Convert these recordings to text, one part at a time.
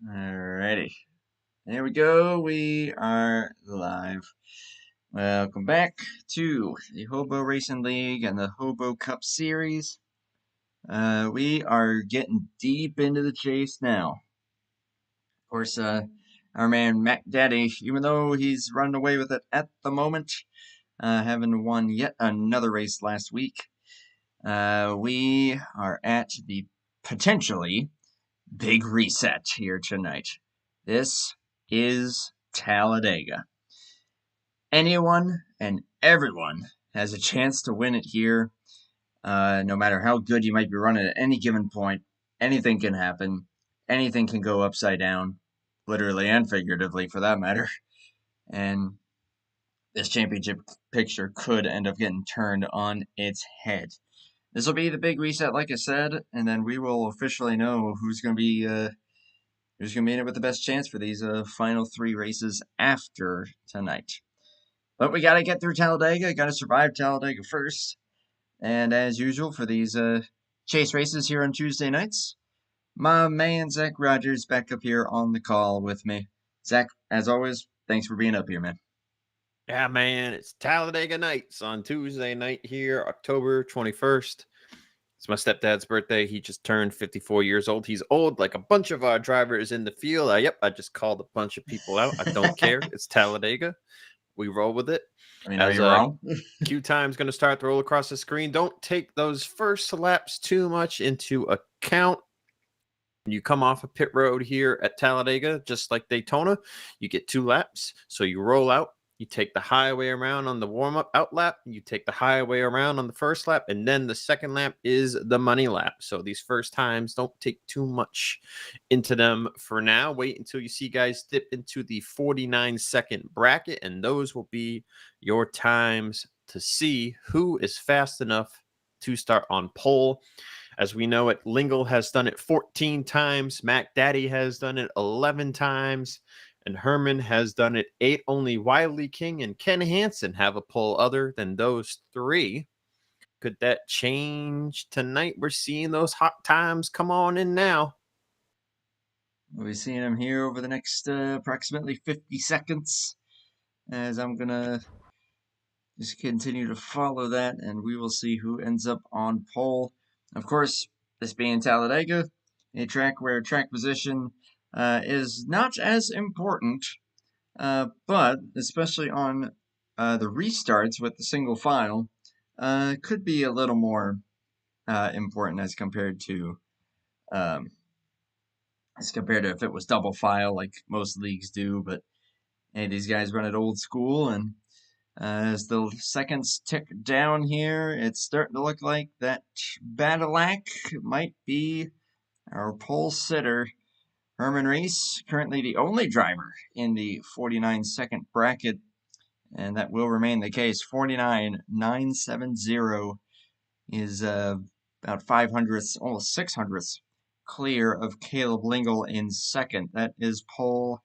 Alrighty. There we go. We are live. Welcome back to the HOBO Racing League and the HOBO Cup Series. We are getting deep into the chase now. Of course, our man Mac Daddy, even though he's running away with it at the moment, having won yet another race last week, we are at the potentially big reset here tonight. This is Talladega. Anyone and everyone has a chance to win it here. No matter how good you might be running at any given point, anything can happen. Anything can go upside down, literally and figuratively for that matter. And this championship picture could end up getting turned on its head. This will be the big reset, like I said, and then we will officially know who's going to be in it with the best chance for these final three races after tonight. But we got to get through Talladega. Got to survive Talladega first. And as usual for these chase races here on Tuesday nights, my man Zach Rogers back up here on the call with me. Zach, as always, thanks for being up here, man. Yeah, man, it's Talladega nights on Tuesday night here, October 21st. It's my stepdad's birthday. He just turned 54 years old. He's old like a bunch of our drivers in the field. Yep, I just called a bunch of people out. I don't care. It's Talladega. We roll with it. I mean, are you wrong? Q time's going to start to roll across the screen. Don't take those first laps too much into account. You come off a pit road here at Talladega, just like Daytona. You get 2 laps. So you roll out. You take the highway around on the warm-up out lap. You take the highway around on the first lap. And then the second lap is the money lap. So these first times, don't take too much into them for now. Wait until you see guys dip into the 49-second bracket. And those will be your times to see who is fast enough to start on pole. As we know it, Lingle has done it 14 times. Mac Daddy has done it 11 times. And Herman has done it 8. Only Wiley King and Ken Hansen have a pole other than those 3. Could that change tonight? We're seeing those hot times come on in now. We'll be seeing them here over the next approximately 50 seconds. As I'm going to just continue to follow that, and we will see who ends up on pole. Of course, this being Talladega, a track where track position is not as important, but especially on the restarts with the single file, could be a little more important as compared to if it was double file like most leagues do. But hey, these guys run it old school, and as the seconds tick down here, it's starting to look like that Badalac might be our pole sitter. Herman Reese, currently the only driver in the 49-second bracket, and that will remain the case. 49.970 is about 500ths, almost 600ths clear of Caleb Lingle in second. That is pole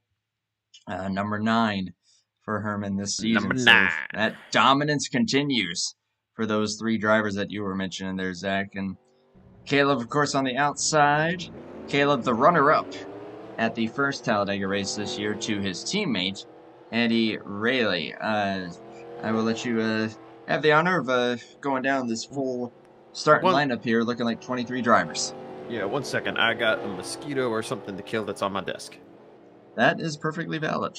number 9 for Herman this season. Number 9. So that dominance continues for those 3 drivers that you were mentioning there, Zach. And Caleb, of course, on the outside. Caleb, the runner-up at the first Talladega race this year to his teammate, Eddie Rayleigh. I will let you have the honor of going down this full starting lineup here, looking like 23 drivers. Yeah, 1 second. I got a mosquito or something to kill that's on my desk. That is perfectly valid.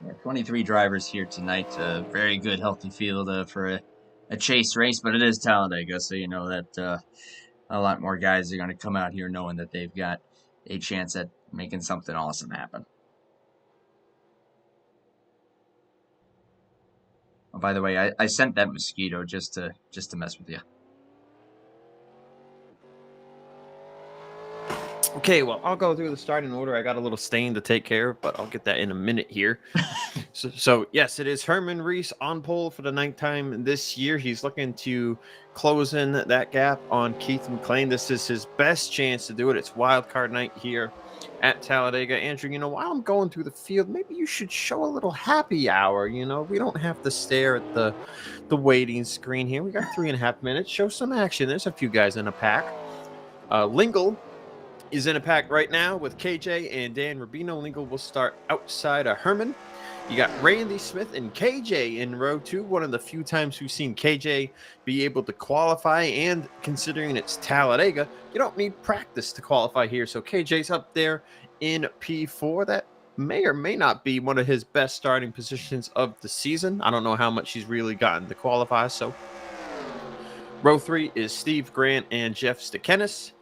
Yeah, 23 drivers here tonight. A very good, healthy field for a chase race, but it is Talladega, so you know that a lot more guys are going to come out here knowing that they've got a chance at making something awesome happen. Oh, by the way, I sent that mosquito just to mess with you. Okay, well, I'll go through the starting order. I got a little stain to take care of, but I'll get that in a minute here. So, yes, it is Herman Reese on pole for the 9th time this year. He's looking to close in that gap on Keith McLean. This is his best chance to do it. It's wildcard night here at Talladega. Andrew, while I'm going through the field, maybe you should show a little happy hour. We don't have to stare at the waiting screen here. We got 3.5 minutes. Show some action. There's a few guys in a pack. Lingle is in a pack right now with KJ and Dan Rubino. Lingle will start outside of Herman. You got Randy Smith and KJ in row 2. One of the few times we've seen KJ be able to qualify, and considering it's Talladega, you don't need practice to qualify here. So KJ's up there in P4. That may or may not be one of his best starting positions of the season. I don't know how much he's really gotten to qualify. So row 3 is Steve Grant and Jeff Stekenis.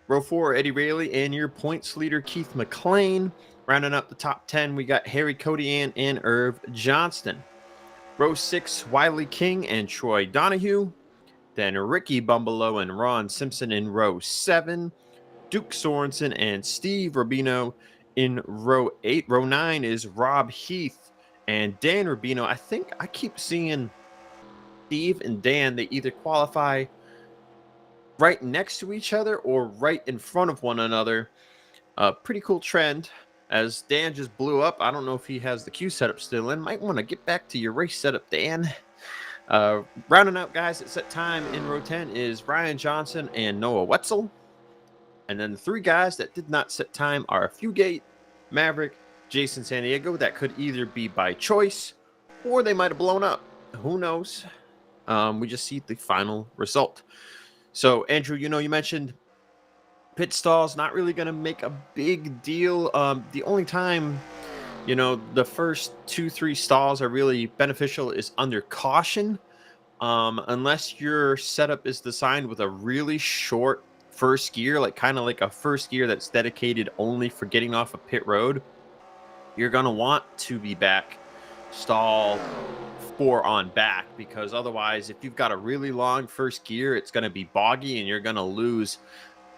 Row 4, Eddie Rayleigh and your points leader, Keith McLean. Rounding up the top 10, we got Harry Codian and Irv Johnston. Row 6, Wiley King and Troy Donahue. Then Ricky Bumbalo and Ron Simpson in row 7. Duke Sorensen and Steve Rubino in row 8. Row 9 is Rob Heath and Dan Rubino. I think I keep seeing Steve and Dan, they either qualify right next to each other or right in front of one another. Pretty cool trend, as Dan just blew up. I don't know if he has the Q setup still in. Might want to get back to your race setup, Dan. Rounding out guys at set time in row 10 is Ryan Johnson and Noah Wetzel. And then the 3 guys that did not set time are Fugate, Maverick, Jason San Diego. That could either be by choice or they might have blown up. Who knows? We just see the final result. So, Andrew, you mentioned pit stalls not really going to make a big deal. The only time, the first 2-3 stalls are really beneficial is under caution. Unless your setup is designed with a really short first gear, kind of like a first gear that's dedicated only for getting off a pit road, you're going to want to be back stall 4 on back, because otherwise, if you've got a really long first gear, it's going to be boggy and you're going to lose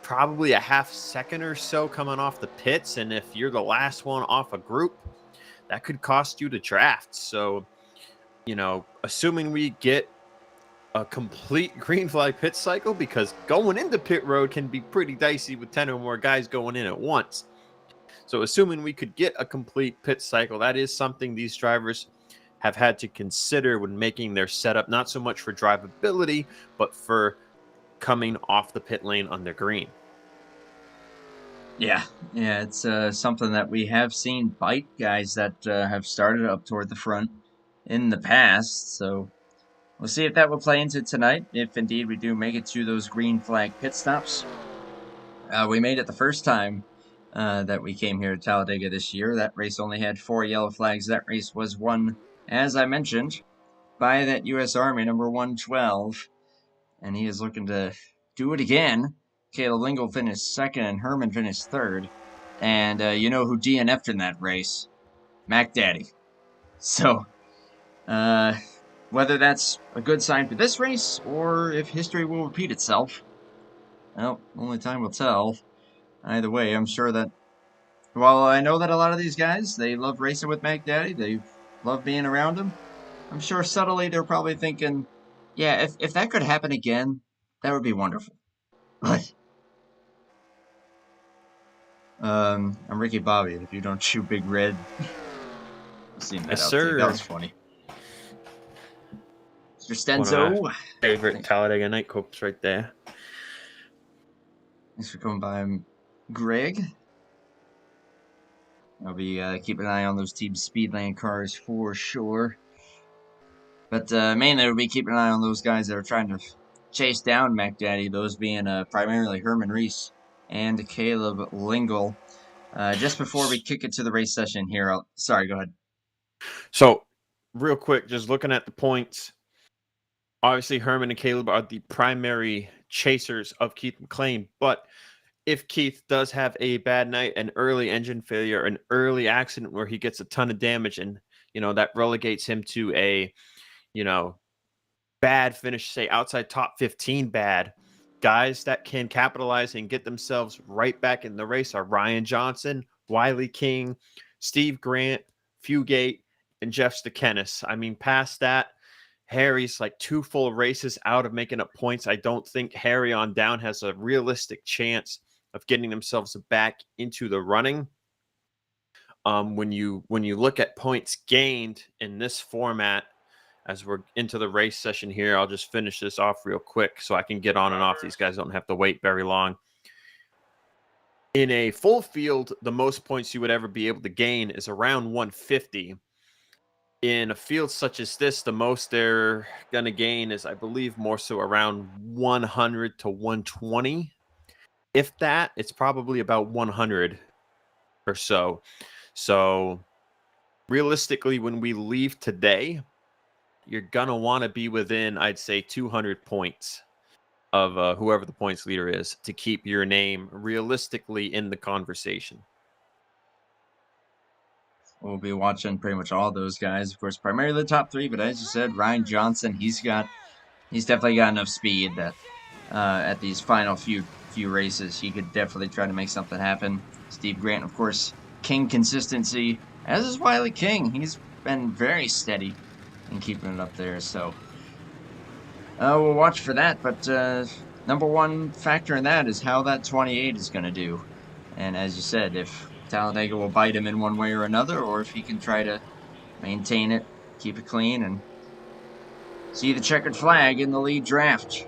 probably a half second or so coming off the pits. And if you're the last one off a group, that could cost you the draft. So, assuming we get a complete green flag pit cycle, because going into pit road can be pretty dicey with 10 or more guys going in at once. So assuming we could get a complete pit cycle, that is something these drivers have had to consider when making their setup, not so much for drivability, but for coming off the pit lane on the green. Yeah, it's something that we have seen bite guys that have started up toward the front in the past. So we'll see if that will play into tonight, if indeed we do make it to those green flag pit stops. We made it the first time that we came here to Talladega this year. That race only had 4 yellow flags. That race was won, as I mentioned, by that U.S. Army number 112. And he is looking to do it again. Caleb Lingle finished 2nd and Herman finished 3rd. And you know who DNF'd in that race? Mac Daddy. So, whether that's a good sign for this race or if history will repeat itself, well, only time will tell. Either way, I'm sure that, while I know that a lot of these guys, they love racing with Mac Daddy, they love being around him, I'm sure subtly they're probably thinking, yeah, if that could happen again, that would be wonderful. But I'm Ricky Bobby, and if you don't chew Big Red, I've seen that Yes, outtake. sir. That was funny. Mr. Stenzo. Favorite Talladega night copes right there. Thanks for coming by, Greg. I'll be keeping an eye on those Team Speedland cars for sure. But mainly we'll be keeping an eye on those guys that are trying to chase down Mac Daddy, those being primarily Herman Reese and Caleb Lingle. Just before we kick it to the race session here, sorry, go ahead. So, real quick, just looking at the points, obviously Herman and Caleb are the primary chasers of Keith McLean, but if Keith does have a bad night, an early engine failure, an early accident where he gets a ton of damage, and that relegates him to a bad finish, say outside top 15 bad, guys that can capitalize and get themselves right back in the race are Ryan Johnson, Wiley King, Steve Grant, Fugate, and Jeff Stekenis. I mean, past that, Harry's 2 full races out of making up points. I don't think Harry on down has a realistic chance of getting themselves back into the running. When you look at points gained in this format, as we're into the race session here, I'll just finish this off real quick so I can get on and off. These guys don't have to wait very long. In a full field, the most points you would ever be able to gain is around 150. In a field such as this, the most they're going to gain is, I believe, more so around 100 to 120. If that, it's probably about 100 or so. So realistically, when we leave today, you're going to want to be within, I'd say, 200 points of whoever the points leader is to keep your name realistically in the conversation. We'll be watching pretty much all those guys, of course, primarily the top three. But as you said, Ryan Johnson, he's definitely got enough speed that at these final few races, he could definitely try to make something happen. Steve Grant, of course, King consistency, as is Wiley King. He's been very steady in keeping it up there. So we'll watch for that. But number one factor in that is how that 28 is going to do. And as you said, if Talladega will bite him in one way or another, or if he can try to maintain it, keep it clean, and see the checkered flag in the lead draft.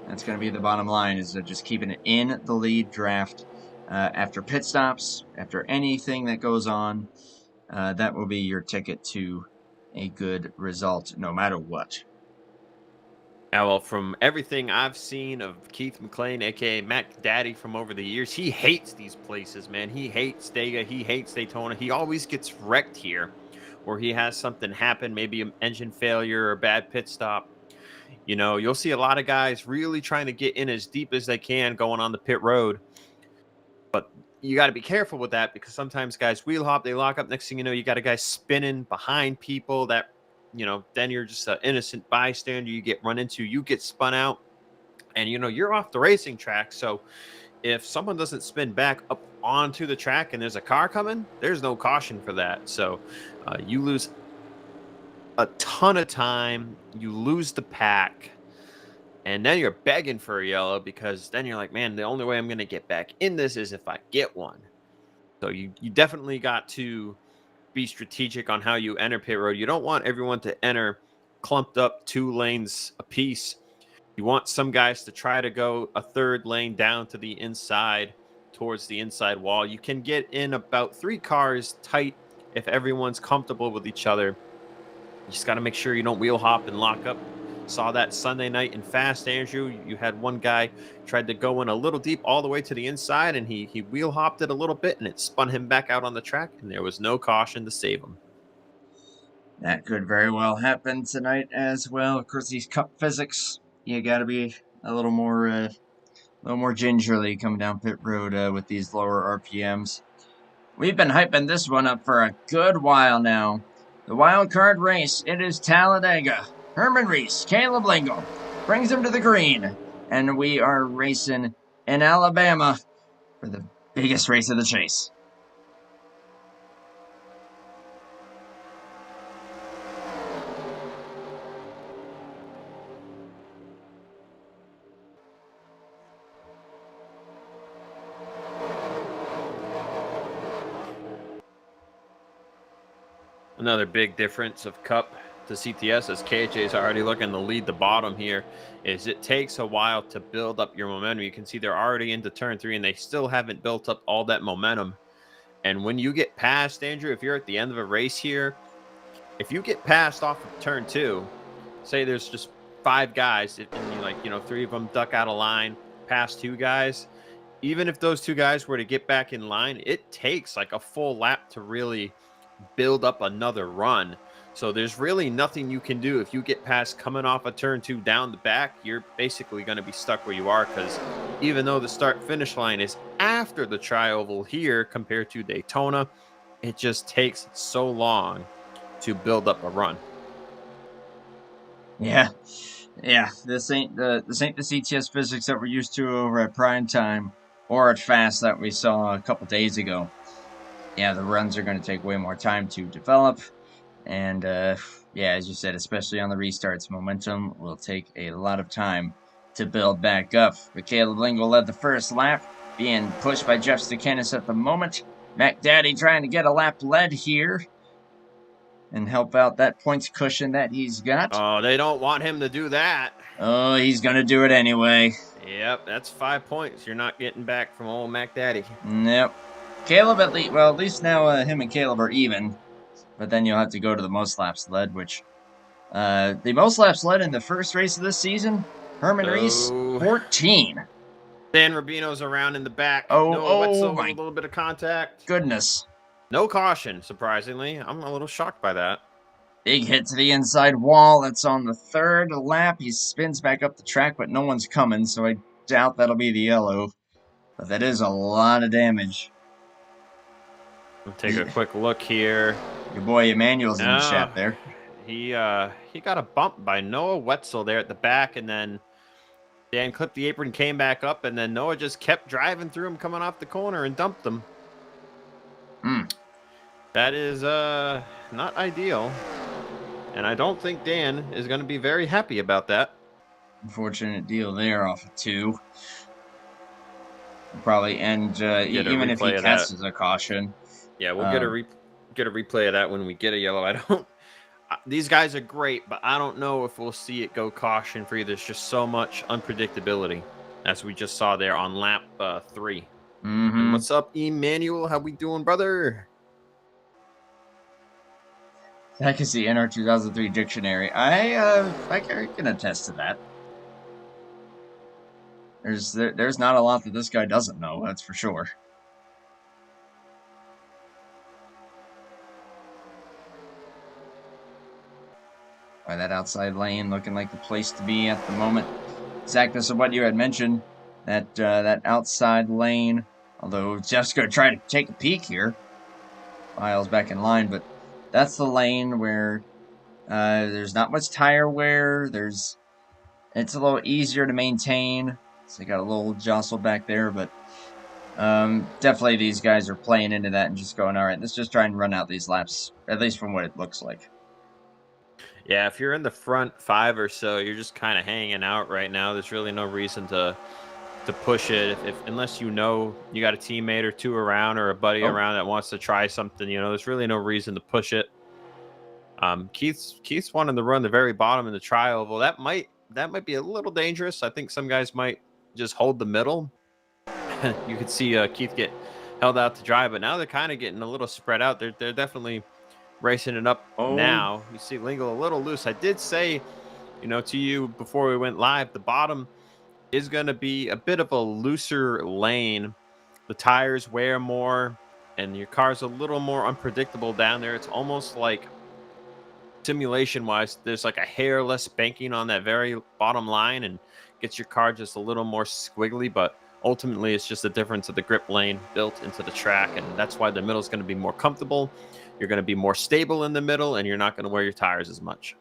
That's going to be the bottom line, is just keeping it in the lead draft after pit stops, after anything that goes on. That will be your ticket to a good result, no matter what. Now, well, from everything I've seen of Keith McLean, a.k.a. Mac Daddy, from over the years, he hates these places, man. He hates Dega. He hates Daytona. He always gets wrecked here, or he has something happen, maybe an engine failure or a bad pit stop. You know, you'll see a lot of guys really trying to get in as deep as they can going on the pit road. But you got to be careful with that, because sometimes guys wheel hop, they lock up. Next thing you know, you got a guy spinning behind people that, you know, then you're just an innocent bystander. You get run into, you get spun out, and, you know, you're off the racing track. So if someone doesn't spin back up onto the track and there's a car coming, there's no caution for that. So you lose a ton of time, you lose the pack, and then you're begging for a yellow, because then you're like, man, the only way I'm going to get back in this is if I get one. So you definitely got to be strategic on how you enter pit road. You don't want everyone to enter clumped up 2 lanes apiece. You want some guys to try to go a third lane down to the inside, towards the inside wall. You can get in about 3 cars tight if everyone's comfortable with each other. You just got to make sure you don't wheel hop and lock up. Saw that Sunday night in Fast, Andrew. You had one guy tried to go in a little deep all the way to the inside, and he wheel hopped it a little bit, and it spun him back out on the track, and there was no caution to save him. That could very well happen tonight as well. Of course, these cup physics, you got to be a little more gingerly coming down pit road with these lower RPMs. We've been hyping this one up for a good while now. The wild card race, it is Talladega. Herman Reese, Caleb Lingle, brings him to the green. And we are racing in Alabama for the biggest race of the chase. Another big difference of Cup to CTS, as KJ is already looking to lead the bottom here, is it takes a while to build up your momentum. You can see they're already into turn 3, and they still haven't built up all that momentum. And when you get past, Andrew, if you're at the end of a race here, if you get past off of turn 2, say there's just 5 guys, and you know, 3 of them duck out of line, past 2 guys, even if those 2 guys were to get back in line, it takes like a full lap to really build up another run. So there's really nothing you can do. If you get past coming off a turn 2 down the back, you're basically going to be stuck where you are, because even though the start finish line is after the tri-oval here compared to Daytona, it just takes so long to build up a run. Yeah, this ain't the CTS physics that we're used to over at Prime Time or at Fast that we saw a couple days ago. Yeah, the runs are going to take way more time to develop. And, yeah, as you said, especially on the restarts, momentum will take a lot of time to build back up. But Caleb Lingle led the first lap, being pushed by Jeff Stukenis at the moment. Mac Daddy trying to get a lap led here. and help out that points cushion that he's got. Oh, they don't want him to do that. Oh, he's going to do it anyway. Yep, that's 5 points you're not getting back from old Mac Daddy. Nope. Caleb, at least now him and Caleb are even. But then you'll have to go to the most laps led, which the most laps led in the first race of this season, Herman Reese, 14. Dan Rubino's around in the back. Oh Wetzel, my a little bit of contact. goodness. No caution, surprisingly. I'm a little shocked by that. Big hit to the inside wall. That's on the third lap. He spins back up the track, but no one's coming, so I doubt that'll be the yellow. But that is a lot of damage. We'll take a quick look here. Your boy Emmanuel's in the chat there. He got a bump by Noah Wetzel there at the back, and then Dan clipped the apron, came back up, and then Noah just kept driving through him coming off the corner and dumped him. That is not ideal. And I don't think Dan is going to be very happy about that. Unfortunate deal there off of 2. We'll probably end even if he catches a caution. Yeah, we'll get a replay of that when we get a yellow. I don't. These guys are great, but I don't know if we'll see it go caution free. There's just so much unpredictability, as we just saw there on lap 3. And what's up, Emmanuel? How we doing, brother? That is the NR2003 dictionary. I can attest to that. There's not a lot that this guy doesn't know, that's for sure. By that outside lane looking like the place to be at the moment. Exactly so what you had mentioned, that outside lane, although Jeff's going to try to take a peek here. Miles back in line, but that's the lane where there's not much tire wear. It's a little easier to maintain. So you got a little jostle back there, but definitely these guys are playing into that and just going, all right, let's just try and run out these laps, at least from what it looks like. Yeah, if you're in the front 5 or so, you're just kind of hanging out right now. There's really no reason to push it unless you know you got a teammate or 2 around or a buddy around that wants to try something. There's really no reason to push it. Keith's wanting to run the very bottom in the tri-oval. That might be a little dangerous. I think some guys might just hold the middle. You could see Keith get held out to dry, but now they're kind of getting a little spread out. They're definitely racing it up now. You see Lingle a little loose. I did say, to you before we went live, the bottom is going to be a bit of a looser lane. The tires wear more, and your car's a little more unpredictable down there. It's almost like simulation-wise, there's like a hair less banking on that very bottom line and gets your car just a little more squiggly, but ultimately it's just the difference of the grip lane built into the track, and that's why the middle is going to be more comfortable. You're going to be more stable in the middle, and you're not going to wear your tires as much.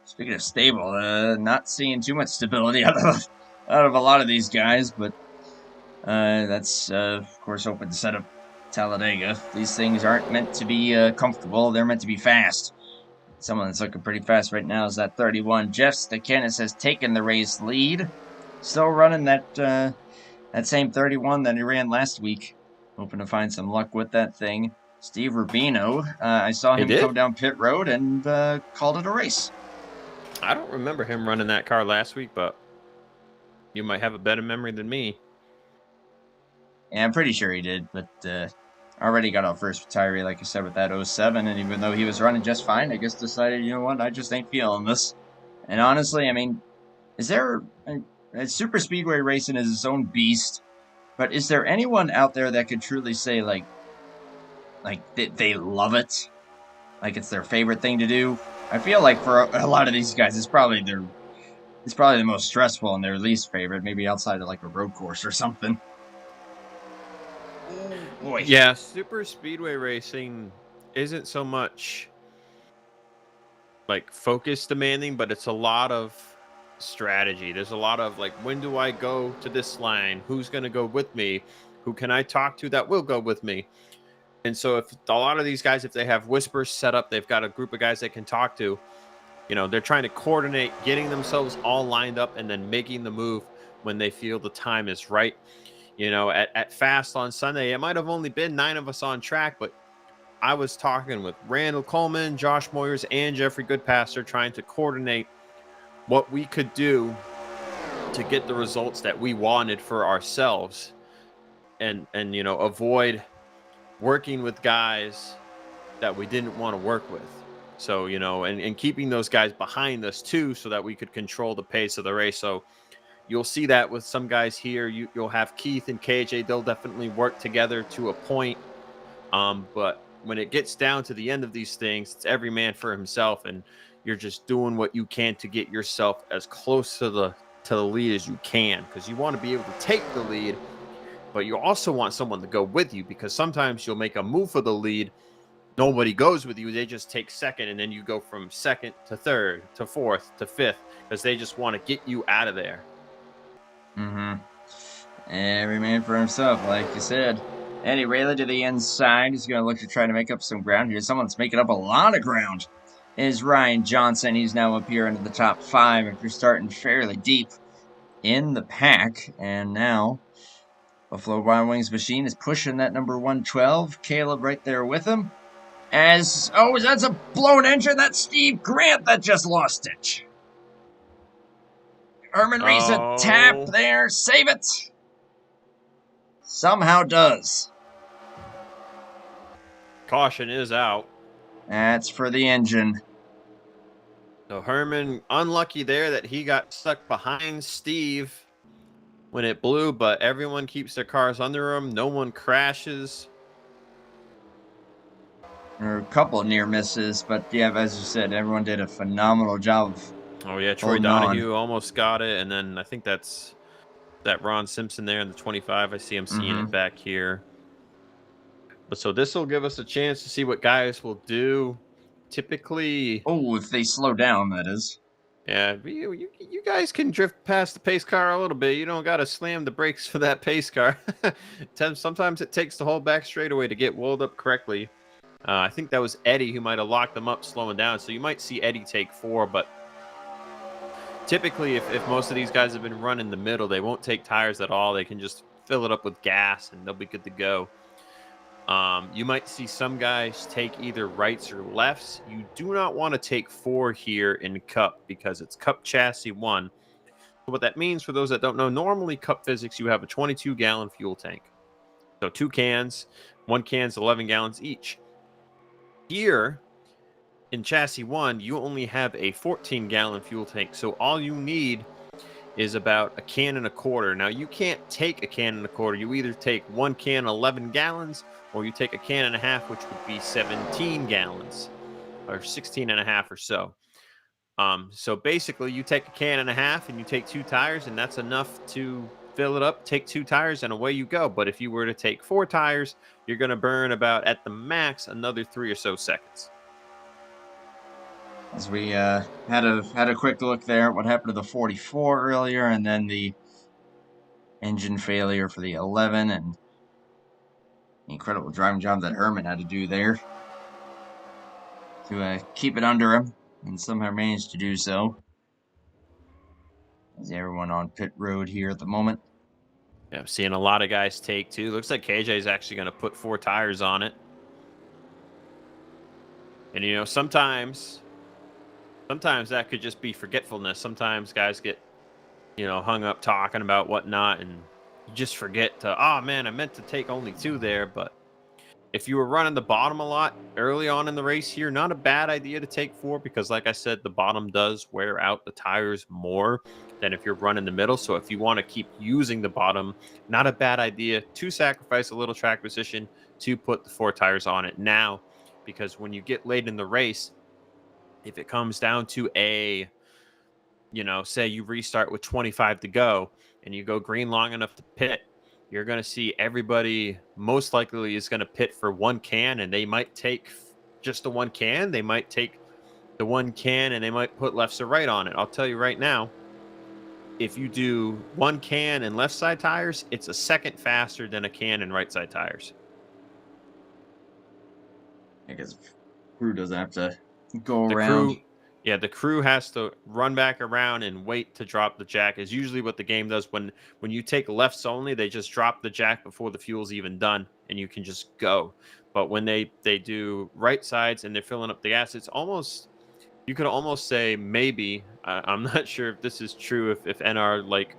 Speaking of stable, not seeing too much stability out of a lot of these guys, but that's of course open to set up Talladega. These things aren't meant to be comfortable; they're meant to be fast. Someone that's looking pretty fast right now is that 31. Jeff Stakanis has taken the race lead, still running that same 31 that he ran last week. Hoping to find some luck with that thing. Steve Rubino, I saw him come down pit road and called it a race. I don't remember him running that car last week, but you might have a better memory than me. Yeah, I'm pretty sure he did, but already got out first retiree, like I said, with that 07, and even though he was running just fine, I guess decided, you know what, I just ain't feeling this. And honestly, I mean, is there... super speedway racing is its own beast, but is there anyone out there that could truly say, like they love it? Like it's their favorite thing to do? I feel like for a lot of these guys, it's probably the most stressful and their least favorite, maybe outside of like a road course or something. Oh boy. Yeah, super speedway racing isn't so much like focus demanding, but it's a lot of strategy. There's a lot of like, when do I go to this line? Who's going to go with me? Who can I talk to that will go with me? And so if a lot of these guys, if they have whispers set up, they've got a group of guys they can talk to, they're trying to coordinate, getting themselves all lined up and then making the move when they feel the time is right. At Fast on Sunday, it might have only been 9 of us on track, but I was talking with Randall Coleman, Josh Moyers, and Jeffrey Goodpaster, trying to coordinate what we could do to get the results that we wanted for ourselves, and avoid working with guys that we didn't want to work with. So, and keeping those guys behind us too, so that we could control the pace of the race. So you'll see that with some guys here. You'll have Keith and KJ. They'll definitely work together to a point. But when it gets down to the end of these things, it's every man for himself, and you're just doing what you can to get yourself as close to the lead as you can, because you want to be able to take the lead, but you also want someone to go with you, because sometimes you'll make a move for the lead. Nobody goes with you. They just take second, and then you go from second to third to fourth to fifth, because they just want to get you out of there. Mm-hmm. Every man for himself, like you said. Eddie Rayleigh to the inside. He's going to look to try to make up some ground here. Someone's making up a lot of ground. Is Ryan Johnson. He's now up here into the top 5 after starting fairly deep in the pack. And now Buffalo Wild Wings machine is pushing that number 112. Caleb right there with him. That's a blown engine. That's Steve Grant that just lost it. Herman Reese a tap there. Save it. Somehow does. Caution is out. That's for the engine. So Herman, unlucky there that he got stuck behind Steve when it blew, but everyone keeps their cars under him. No one crashes. There are a couple of near misses, but yeah, as you said, everyone did a phenomenal job. Oh yeah, Troy Donahue almost got it, and then I think that's that Ron Simpson there in the 25. I see him seeing it back here. But so this will give us a chance to see what guys will do. Typically, if they slow down, that is. Yeah, you guys can drift past the pace car a little bit. You don't got to slam the brakes for that pace car. Sometimes it takes the whole back straightaway to get walled up correctly. I think that was Eddie who might have locked them up slowing down. So you might see Eddie take 4, but typically if most of these guys have been running the middle, they won't take tires at all. They can just fill it up with gas and they'll be good to go. You might see some guys take either rights or lefts. You do not want to take 4 here in Cup because it's Cup Chassis 1. So what that means, for those that don't know, normally Cup physics, you have a 22-gallon fuel tank. So 2 cans, 1 can's 11 gallons each. Here in Chassis 1, you only have a 14-gallon fuel tank. So all you need is about 1.25 cans. Now, you can't take 1.25 cans. You either take 1 can 11 gallons or you take 1.5 cans, which would be 17 gallons or 16.5 or so. So basically, you take 1.5 cans and you take 2 tires, and that's enough to fill it up, take 2 tires, and away you go. But if you were to take 4 tires, you're going to burn about, at the max, another 3 or so seconds. As we had a quick look there at what happened to the 44 earlier, and then the engine failure for the 11, and the incredible driving job that Herman had to do there to keep it under him, and somehow managed to do so. As everyone on pit road here at the moment. Yeah, I'm seeing a lot of guys take 2. Looks like KJ is actually going to put 4 tires on it. And, sometimes that could just be forgetfulness. Sometimes guys get, hung up talking about whatnot, and you just forget to, oh, man, I meant to take only 2 there. But if you were running the bottom a lot early on in the race here, not a bad idea to take 4 because, like I said, the bottom does wear out the tires more than if you're running the middle. So if you want to keep using the bottom, not a bad idea to sacrifice a little track position to put the 4 tires on it now, because when you get late in the race, if it comes down to say you restart with 25 to go and you go green long enough to pit, you're going to see everybody most likely is going to pit for 1 can, and they might take just the 1 can. They might take the 1 can and they might put left or right on it. I'll tell you right now, if you do 1 can and left side tires, it's a second faster than 1 can and right side tires. I guess crew doesn't have to go around. The crew has to run back around and wait to drop the jack, is usually what the game does. When you take lefts only, they just drop the jack before the fuel's even done, and you can just go. But when they do right sides and they're filling up the gas, it's almost, you could almost say maybe, I'm not sure if this is true, if NR like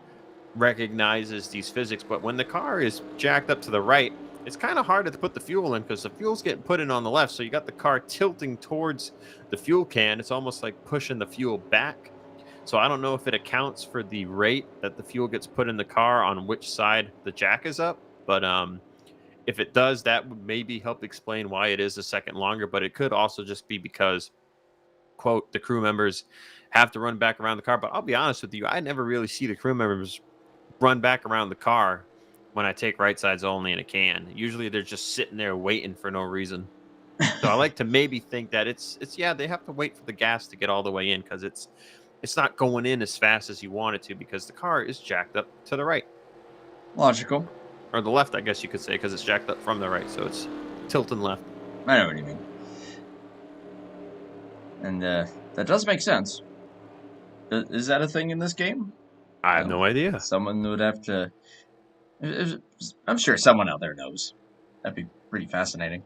recognizes these physics, but when the car is jacked up to the right, it's kind of hard to put the fuel in because the fuel's getting put in on the left. So you got the car tilting towards the fuel can. It's almost like pushing the fuel back. So I don't know if it accounts for the rate that the fuel gets put in the car on which side the jack is up. But if it does, that would maybe help explain why it is a second longer. But it could also just be because, quote, the crew members have to run back around the car. But I'll be honest with you, I never really see the crew members run back around the car when I take right sides only in a can. Usually they're just sitting there waiting for no reason. So I like to maybe think that it's yeah, they have to wait for the gas to get all the way in because it's not going in as fast as you want it to because the car is jacked up to the right. Logical. Or the left, I guess you could say, because it's jacked up from the right, so it's tilting left. I know what you mean. And that does make sense. Is that a thing in this game? I have no idea. Someone would have to... I'm sure someone out there knows. That'd be pretty fascinating.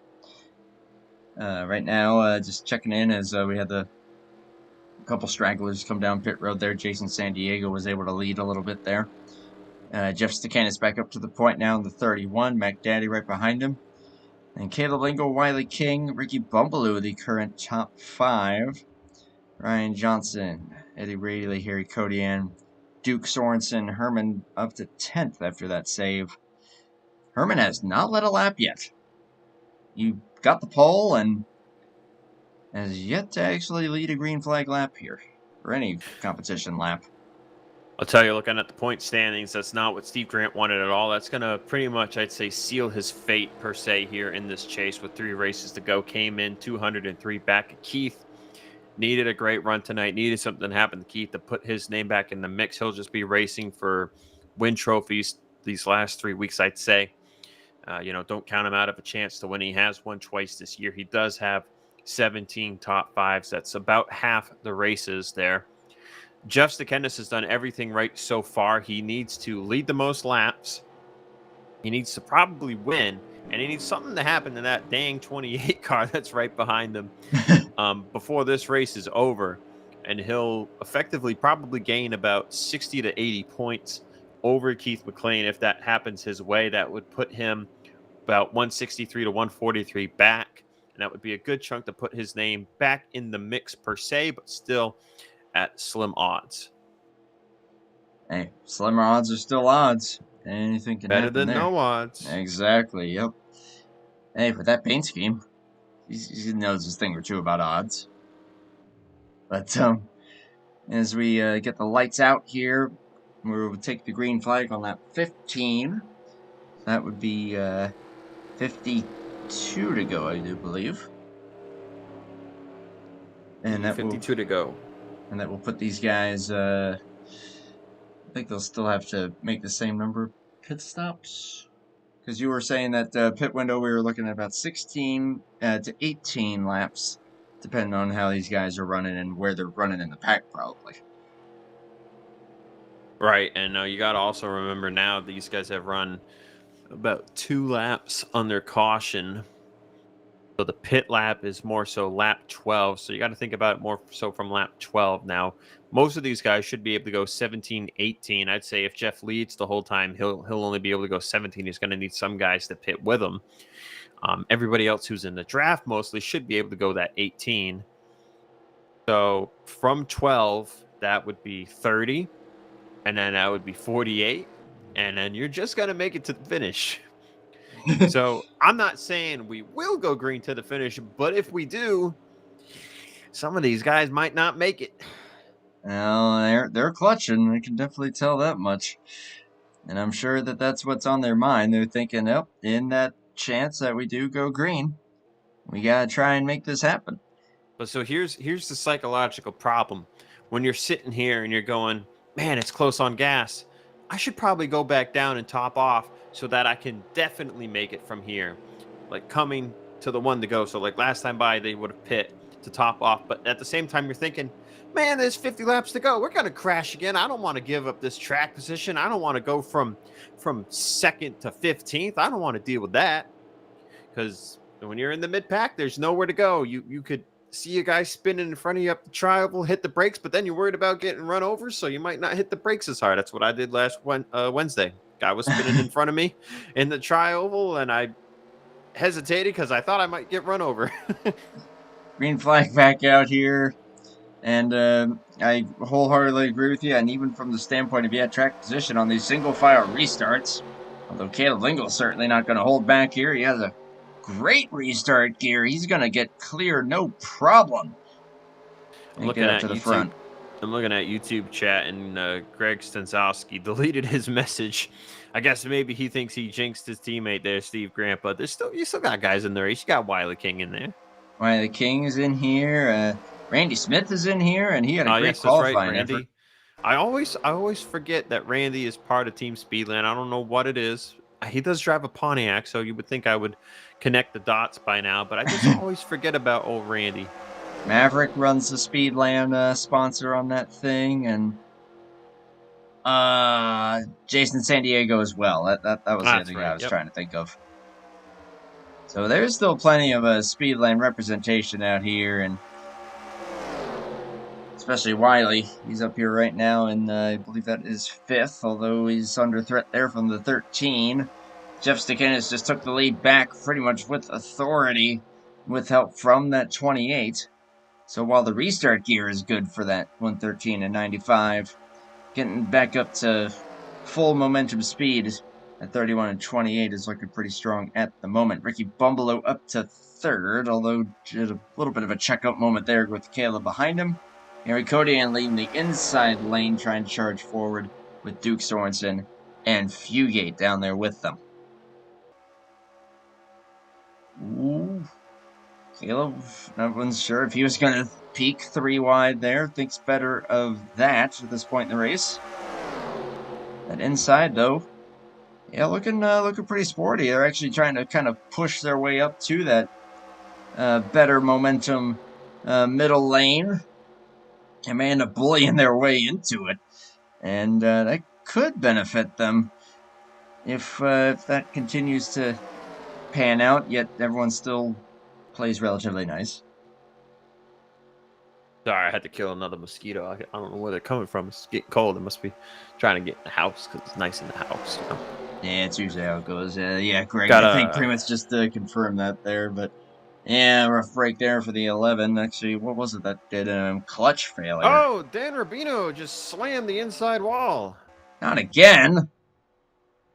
Right now, just checking in as we had a couple stragglers come down pit road there. Jason San Diego was able to lead a little bit there. Jeff Stakanis back up to the point now in the 31. Mac Daddy right behind him. And Caleb Lingle, Wiley King, Ricky Bumbaloo, the current top 5. Ryan Johnson, Eddie Raley, Harry Kodian, Duke Sorensen, Herman up to 10th after that save. Herman has not led a lap yet. You got the pole and has yet to actually lead a green flag lap here, or any competition lap. I'll tell you, looking at the point standings, that's not what Steve Grant wanted at all. That's going to pretty much, I'd say, seal his fate, per se, here in this chase with 3 races to go. Came in 203 back at Keith. Needed a great run tonight. Needed something to happen to Keith to put his name back in the mix. He'll just be racing for win trophies these last 3 weeks, I'd say. Don't count him out of a chance to win. He has won twice this year. He does have 17 top 5s. That's about half the races there. Jeff Stakanis has done everything right so far. He needs to lead the most laps. He needs to probably win. And he needs something to happen to that dang 28 car that's right behind him before this race is over. And he'll effectively probably gain about 60 to 80 points over Keith McLean. If that happens his way, that would put him about 163 to 143 back. And that would be a good chunk to put his name back in the mix per se, but still at slim odds. Hey, slimmer odds are still odds. Anything can happen happen than there. No odds. Exactly, yep. Hey, with that paint scheme, he knows his thing or two about odds. But as we get the lights out here, we'll take the green flag on lap 15. That would be 52 to go, I do believe. And that 52 to go. And that will put these guys, I think they'll still have to make the same number of pit stops. Because you were saying that pit window, we were looking at about 16 to 18 laps, depending on how these guys are running and where they're running in the pack, probably. Right, and you got to also remember now these guys have run about 2 laps under caution. So the pit lap is more so lap 12. So you got to think about it more so from lap 12 now. Most of these guys should be able to go 17, 18. I'd say if Jeff leads the whole time, he'll only be able to go 17. He's going to need some guys to pit with him. Everybody else who's in the draft mostly should be able to go that 18. So from 12, that would be 30. And then that would be 48. And then you're just going to make it to the finish. So I'm not saying we will go green to the finish, but if we do, some of these guys might not make it. Well, they're clutching. I can definitely tell that much. And I'm sure that that's what's on their mind. They're thinking, oh, in that chance that we do go green, we got to try and make this happen. But so here's the psychological problem. When you're sitting here and you're going, man, it's close on gas. I should probably go back down and top off so that I can definitely make it from here. Like coming to the one to go. So like last time by, they would have pit to top off. But at the same time, you're thinking, man, there's 50 laps to go. We're going to crash again. I don't want to give up this track position. I don't want to go from second to 15th. I don't want to deal with that. Because when you're in the mid pack, there's nowhere to go. You could see a guy spinning in front of you up the tri-oval, hit the brakes, but then you're worried about getting run over, so you might not hit the brakes as hard. That's what I did last Wednesday. Guy was spinning in front of me in the tri-oval, and I hesitated because I thought I might get run over. Green flag back out here. And I wholeheartedly agree with you. And even from the standpoint of track position on these single file restarts, although Caleb Lingle's certainly not going to hold back here. He has a great restart gear. He's going to get clear, no problem. And get up to the front. I'm looking at YouTube chat, and Greg Stensowski deleted his message. I guess maybe he thinks he jinxed his teammate there, Steve Grant. But you still got guys in the race. You got Wiley King in there. Wiley King is in here. Randy Smith is in here, and he had a great qualifying effort. I always forget that Randy is part of Team Speedland. I don't know what it is. He does drive a Pontiac, so you would think I would connect the dots by now, but I just always forget about old Randy. Maverick runs the Speedland sponsor on that thing, and Jason San Diego as well. That was the other thing I was trying to think of. So there's still plenty of Speedland representation out here, and especially Wiley. He's up here right now, and I believe that is 5th, although he's under threat there from the 13. Jeff Stickenis just took the lead back pretty much with authority, with help from that 28. So while the restart gear is good for that 113 and 95, getting back up to full momentum speed at 31 and 28 is looking pretty strong at the moment. Ricky Bumbalo up to 3rd, although did a little bit of a checkup moment there with Caleb behind him. Harry Kodian leading the inside lane, trying to charge forward with Duke Sorensen and Fugate down there with them. Ooh. Caleb, no one's sure if he was going to peak 3 wide there. Thinks better of that at this point in the race. That inside, though, yeah, looking pretty sporty. They're actually trying to kind of push their way up to that better momentum middle lane. And may end up bullying their way into it. And that could benefit them if that continues to pan out, yet everyone still plays relatively nice. Sorry, I had to kill another mosquito. I don't know where they're coming from. It's getting cold. They must be trying to get in the house because it's nice in the house. You know? Yeah, it's usually how it goes. Yeah, Greg, I think pretty much just confirmed that there. But yeah, rough break there for the 11. Actually, what was it that did clutch failure? Oh, Dan Rubino just slammed the inside wall. Not again.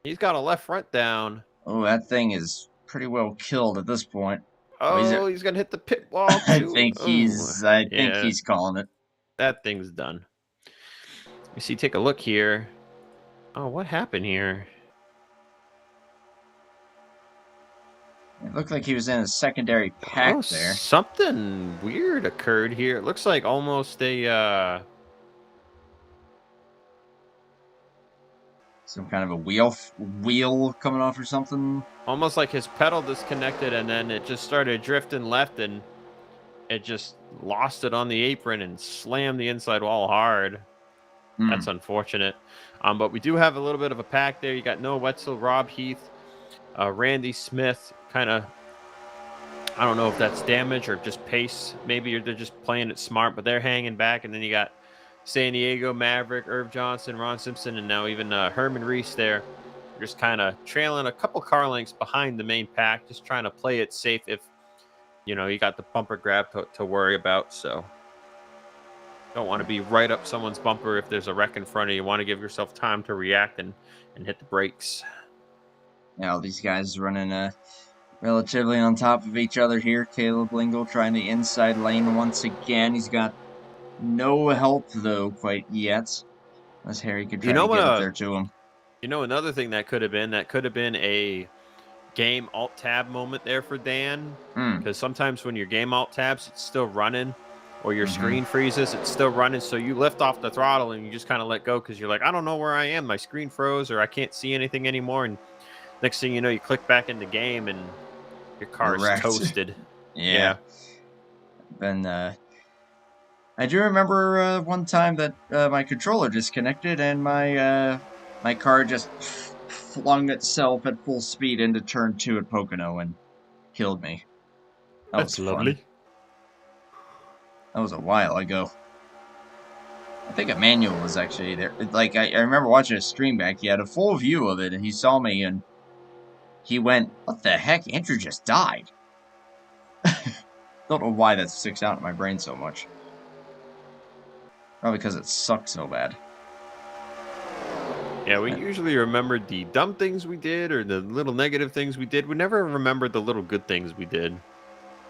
He's got a left front down. Oh, that thing is pretty well killed at this point. Oh, he's gonna hit the pit wall too. I think he's calling it. That thing's done. You see, take a look here. Oh, what happened here? It looked like he was in a secondary pack there. Something weird occurred here. It looks like almost a some kind of a wheel coming off or something. Almost like his pedal disconnected, and then it just started drifting left, and it just lost it on the apron and slammed the inside wall hard. That's unfortunate. But we do have a little bit of a pack there. You got Noah Wetzel, Rob Heath, Randy Smith. Kind of, I don't know if that's damage or just pace. Maybe they're just playing it smart, but they're hanging back. And then you got San Diego, Maverick, Irv Johnson, Ron Simpson, and now even Herman Reese there. Just kind of trailing a couple car lengths behind the main pack, just trying to play it safe if, you know, you got the bumper grab to worry about. So don't want to be right up someone's bumper if there's a wreck in front of you. You want to give yourself time to react and hit the brakes. Now these guys running relatively on top of each other here. Caleb Lingle trying the inside lane once again. He's got no help, though, quite yet. Unless Harry could try to get up there to him. You know, another thing that could have been a game alt-tab moment there for Dan. Because sometimes when your game alt-tabs, it's still running. Or your screen freezes, it's still running. So you lift off the throttle and you just kind of let go because you're like, I don't know where I am. My screen froze or I can't see anything anymore. And next thing you know, you click back into game and your car is toasted. Yeah. I do remember one time that my controller disconnected and my car just flung itself at full speed into turn 2 at Pocono and killed me. That was fun. That was a while ago. I think a manual was actually there. Like, I remember watching a stream back. He had a full view of it, and he saw me, and he went, "What the heck? Andrew just died." Don't know why that sticks out in my brain so much. Probably because it sucked so bad. Yeah, we usually remembered the dumb things we did or the little negative things we did. We never remembered the little good things we did.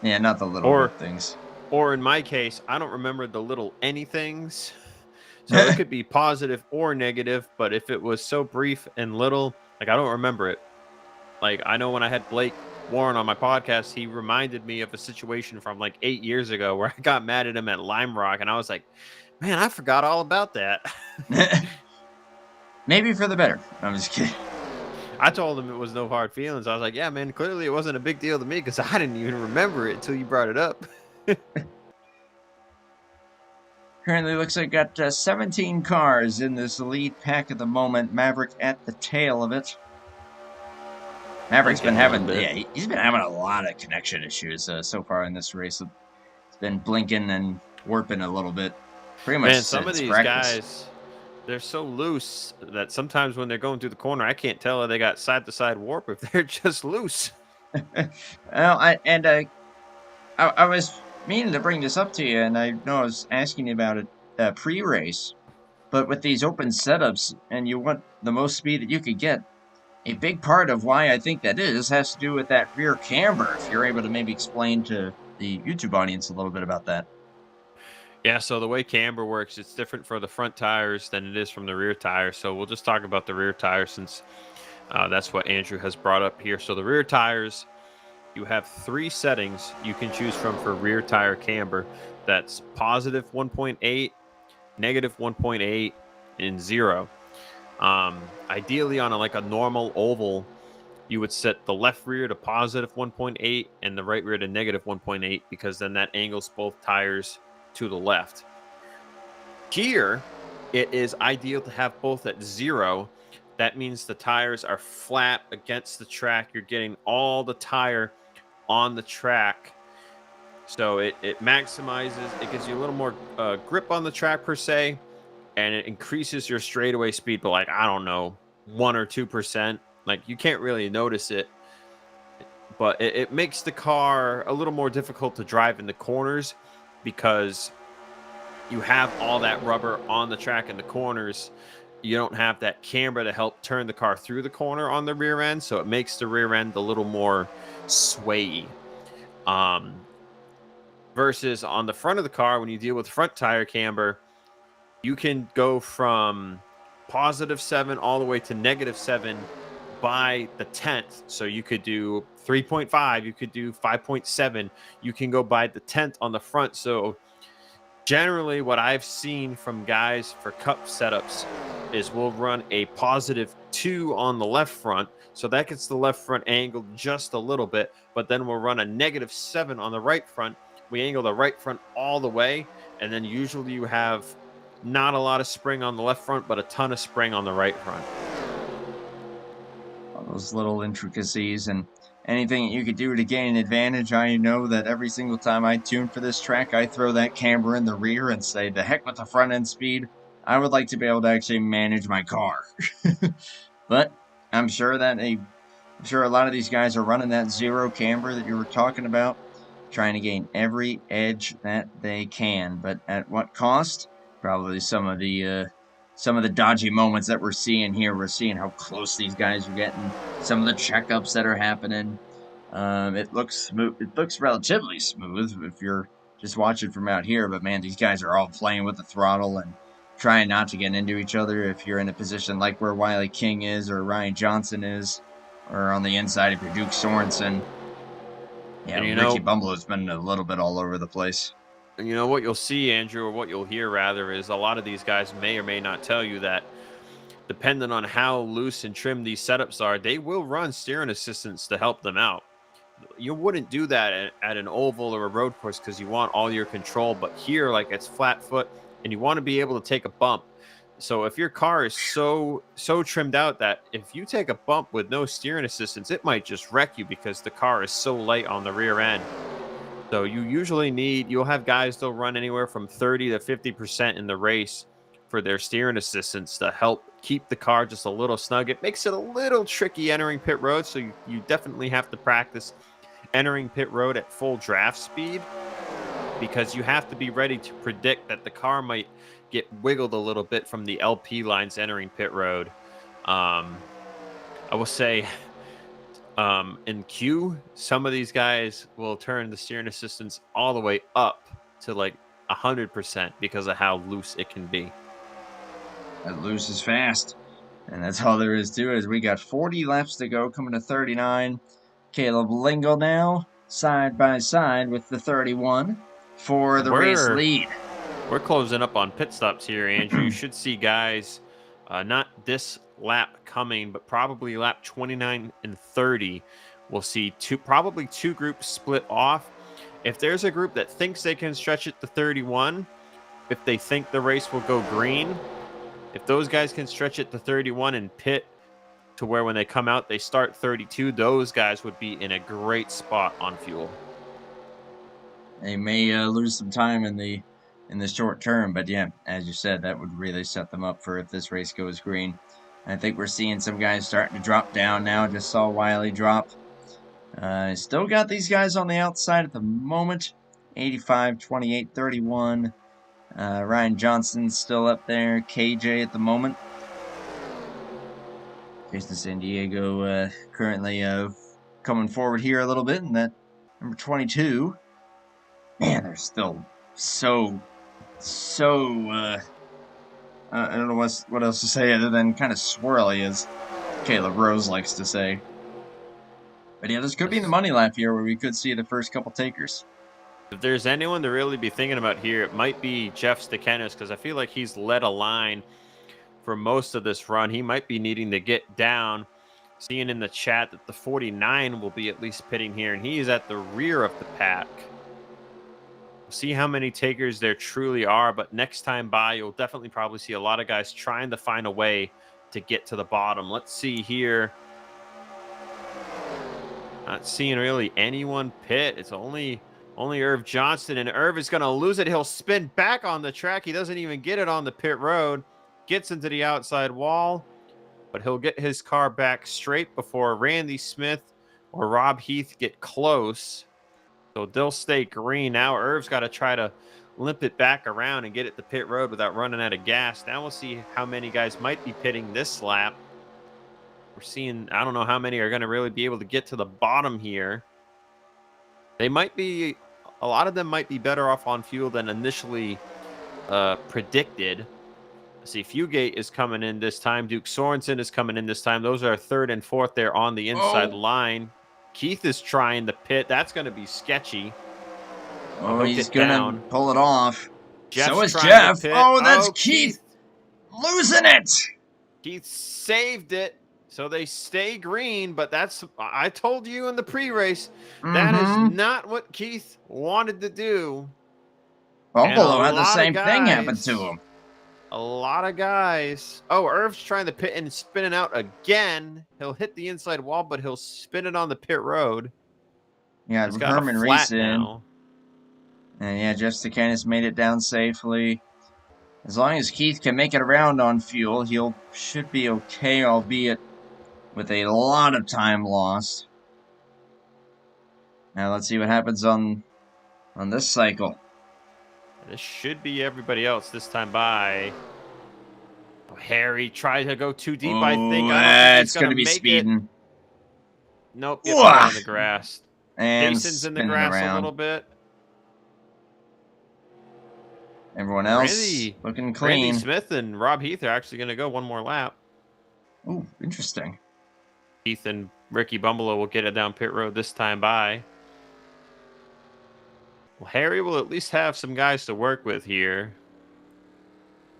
Yeah, not the little good things. Or in my case, I don't remember the little anythings. So it could be positive or negative, but if it was so brief and little, like I don't remember it. Like I know when I had Blake Warren on my podcast, he reminded me of a situation from like 8 years ago where I got mad at him at Lime Rock, and I was like, man, I forgot all about that. Maybe for the better. I'm just kidding. I told him it was no hard feelings. I was like, yeah, man, clearly it wasn't a big deal to me because I didn't even remember it until you brought it up. Currently looks like got 17 cars in this lead pack at the moment. Maverick at the tail of it. Maverick's been having, he's been having a lot of connection issues so far in this race. It's been blinking and warping a little bit. Pretty much. Man, some of these guys, they're so loose that sometimes when they're going through the corner, I can't tell if they got side-to-side warp if they're just loose. Well, I was meaning to bring this up to you, and I know I was asking you about it pre-race, but with these open setups, and you want the most speed that you could get, a big part of why I think that has to do with that rear camber. If you're able to maybe explain to the YouTube audience a little bit about that. Yeah, so the way camber works, it's different for the front tires than it is from the rear tires. So we'll just talk about the rear tires since that's what Andrew has brought up here. So the rear tires, you have 3 settings you can choose from for rear tire camber. That's positive 1.8, negative 1.8, and 0. Ideally on a normal oval, you would set the left rear to positive 1.8 and the right rear to negative 1.8 because then that angles both tires to the left. Here, it is ideal to have both at 0. That means the tires are flat against the track. You're getting all the tire on the track. So it maximizes, it gives you a little more grip on the track per se, and it increases your straightaway speed by I don't know, 1 or 2%. You can't really notice it, but it makes the car a little more difficult to drive in the corners because you have all that rubber on the track in the corners. You don't have that camber to help turn the car through the corner on the rear end, so it makes the rear end a little more sway. Versus on the front of the car, when you deal with front tire camber, you can go from positive 7 all the way to negative 7 by the 10th. So you could do 3.5, you could do 5.7, you can go by the 10th on the front. So generally what I've seen from guys for cup setups is we'll run a positive 2 on the left front. So that gets the left front angled just a little bit, but then we'll run a negative 7 on the right front. We angle the right front all the way, and then usually you have not a lot of spring on the left front, but a ton of spring on the right front. All those little intricacies and anything you could do to gain an advantage. I know that every single time I tune for this track, I throw that camber in the rear and say, the heck with the front end speed. I would like to be able to actually manage my car. But I'm sure that a lot of these guys are running that 0 camber that you were talking about, trying to gain every edge that they can. But at what cost? Probably some of the dodgy moments that we're seeing here. We're seeing how close these guys are getting. Some of the checkups that are happening. It looks smooth. It looks relatively smooth if you're just watching from out here. But man, these guys are all playing with the throttle and trying not to get into each other. If you're in a position like where Wiley King is or Ryan Johnson is, or on the inside if you're Duke Sorensen. Yeah, Ricky Bumble has been a little bit all over the place. And you know what you'll see, Andrew, or what you'll hear rather, is a lot of these guys may or may not tell you that depending on how loose and trim these setups are, they will run steering assistance to help them out. You wouldn't do that at an oval or a road course because you want all your control, but here, it's flat foot and you want to be able to take a bump. So if your car is so trimmed out that if you take a bump with no steering assistance, it might just wreck you because the car is so light on the rear end. So you usually you'll have guys they'll run anywhere from 30 to 50% in the race for their steering assistance to help keep the car just a little snug. It makes it a little tricky entering pit road, so you definitely have to practice entering pit road at full draft speed, because you have to be ready to predict that the car might get wiggled a little bit from the LP lines entering pit road. I will say in Q, some of these guys will turn the steering assistance all the way up to like 100% because of how loose it can be. That loose is fast. And that's all there is to it. Is we got 40 laps to go, coming to 39. Caleb Lingle now, side by side with the 31 for the race lead. We're closing up on pit stops here, Andrew. You should see guys, not this lap coming, but probably lap 29 and 30. We'll see probably two groups split off. If there's a group that thinks they can stretch it to 31, if they think the race will go green, if those guys can stretch it to 31 and pit to where when they come out, they start 32, those guys would be in a great spot on fuel. They may lose some time in the short term, but yeah, as you said, that would really set them up for if this race goes green. I think we're seeing some guys starting to drop down now. Just saw Wiley drop. Still got these guys on the outside at the moment. 85, 28, 31. Ryan Johnson's still up there. KJ at the moment. Jason San Diego currently coming forward here a little bit, and that number 22. Man, they're still so I don't know what else to say other than kind of swirly, as Caleb Rose likes to say. But yeah, this could be the money lap here where we could see the first couple takers. If there's anyone to really be thinking about here, it might be Jeff Stakenis, because I feel like he's led a line for most of this run. He might be needing to get down. Seeing in the chat that the 49 will be at least pitting here, and he is at the rear of the pack. We'll see how many takers there truly are, but next time by, you'll definitely probably see a lot of guys trying to find a way to get to the bottom. Let's see here. Not seeing really anyone pit. It's only Irv Johnston, and Irv is going to lose it. He'll spin back on the track. He doesn't even get it on the pit road. Gets into the outside wall, but he'll get his car back straight before Randy Smith or Rob Heath get close. So they'll stay green. Now Irv's got to try to limp it back around and get it to pit road without running out of gas. Now we'll see how many guys might be pitting this lap. We're seeing, I don't know how many are going to really be able to get to the bottom here. They might be, a lot of them might be better off on fuel than initially predicted. See, Fugate is coming in this time. Duke Sorensen is coming in this time. Those are third and fourth there on the inside line. Keith is trying to pit. That's going to be sketchy. Oh, he's going to pull it off. Jeff's so is Jeff. Oh, that's Keith losing it. Keith saved it. So they stay green, but I told you in the pre-race, that is not what Keith wanted to do. Buffalo had the same thing happen to him. A lot of guys. Oh, Irv's trying to pit and spinning out again. He'll hit the inside wall, but he'll spin it on the pit road. Yeah, Herman Reese in. And yeah, Jeff Stakenis made it down safely. As long as Keith can make it around on fuel, should be okay, albeit with a lot of time lost. Now let's see what happens on this cycle. This should be everybody else this time by. Oh, Harry tried to go too deep, I think. It's going to be speeding. Nope, it's on the grass. And Jason's in the grass a little bit. Everyone else looking clean. Randy Smith and Rob Heath are actually going to go one more lap. Oh, interesting. Heath and Ricky Bumbalo will get it down pit road this time by. Well, Harry will at least have some guys to work with here.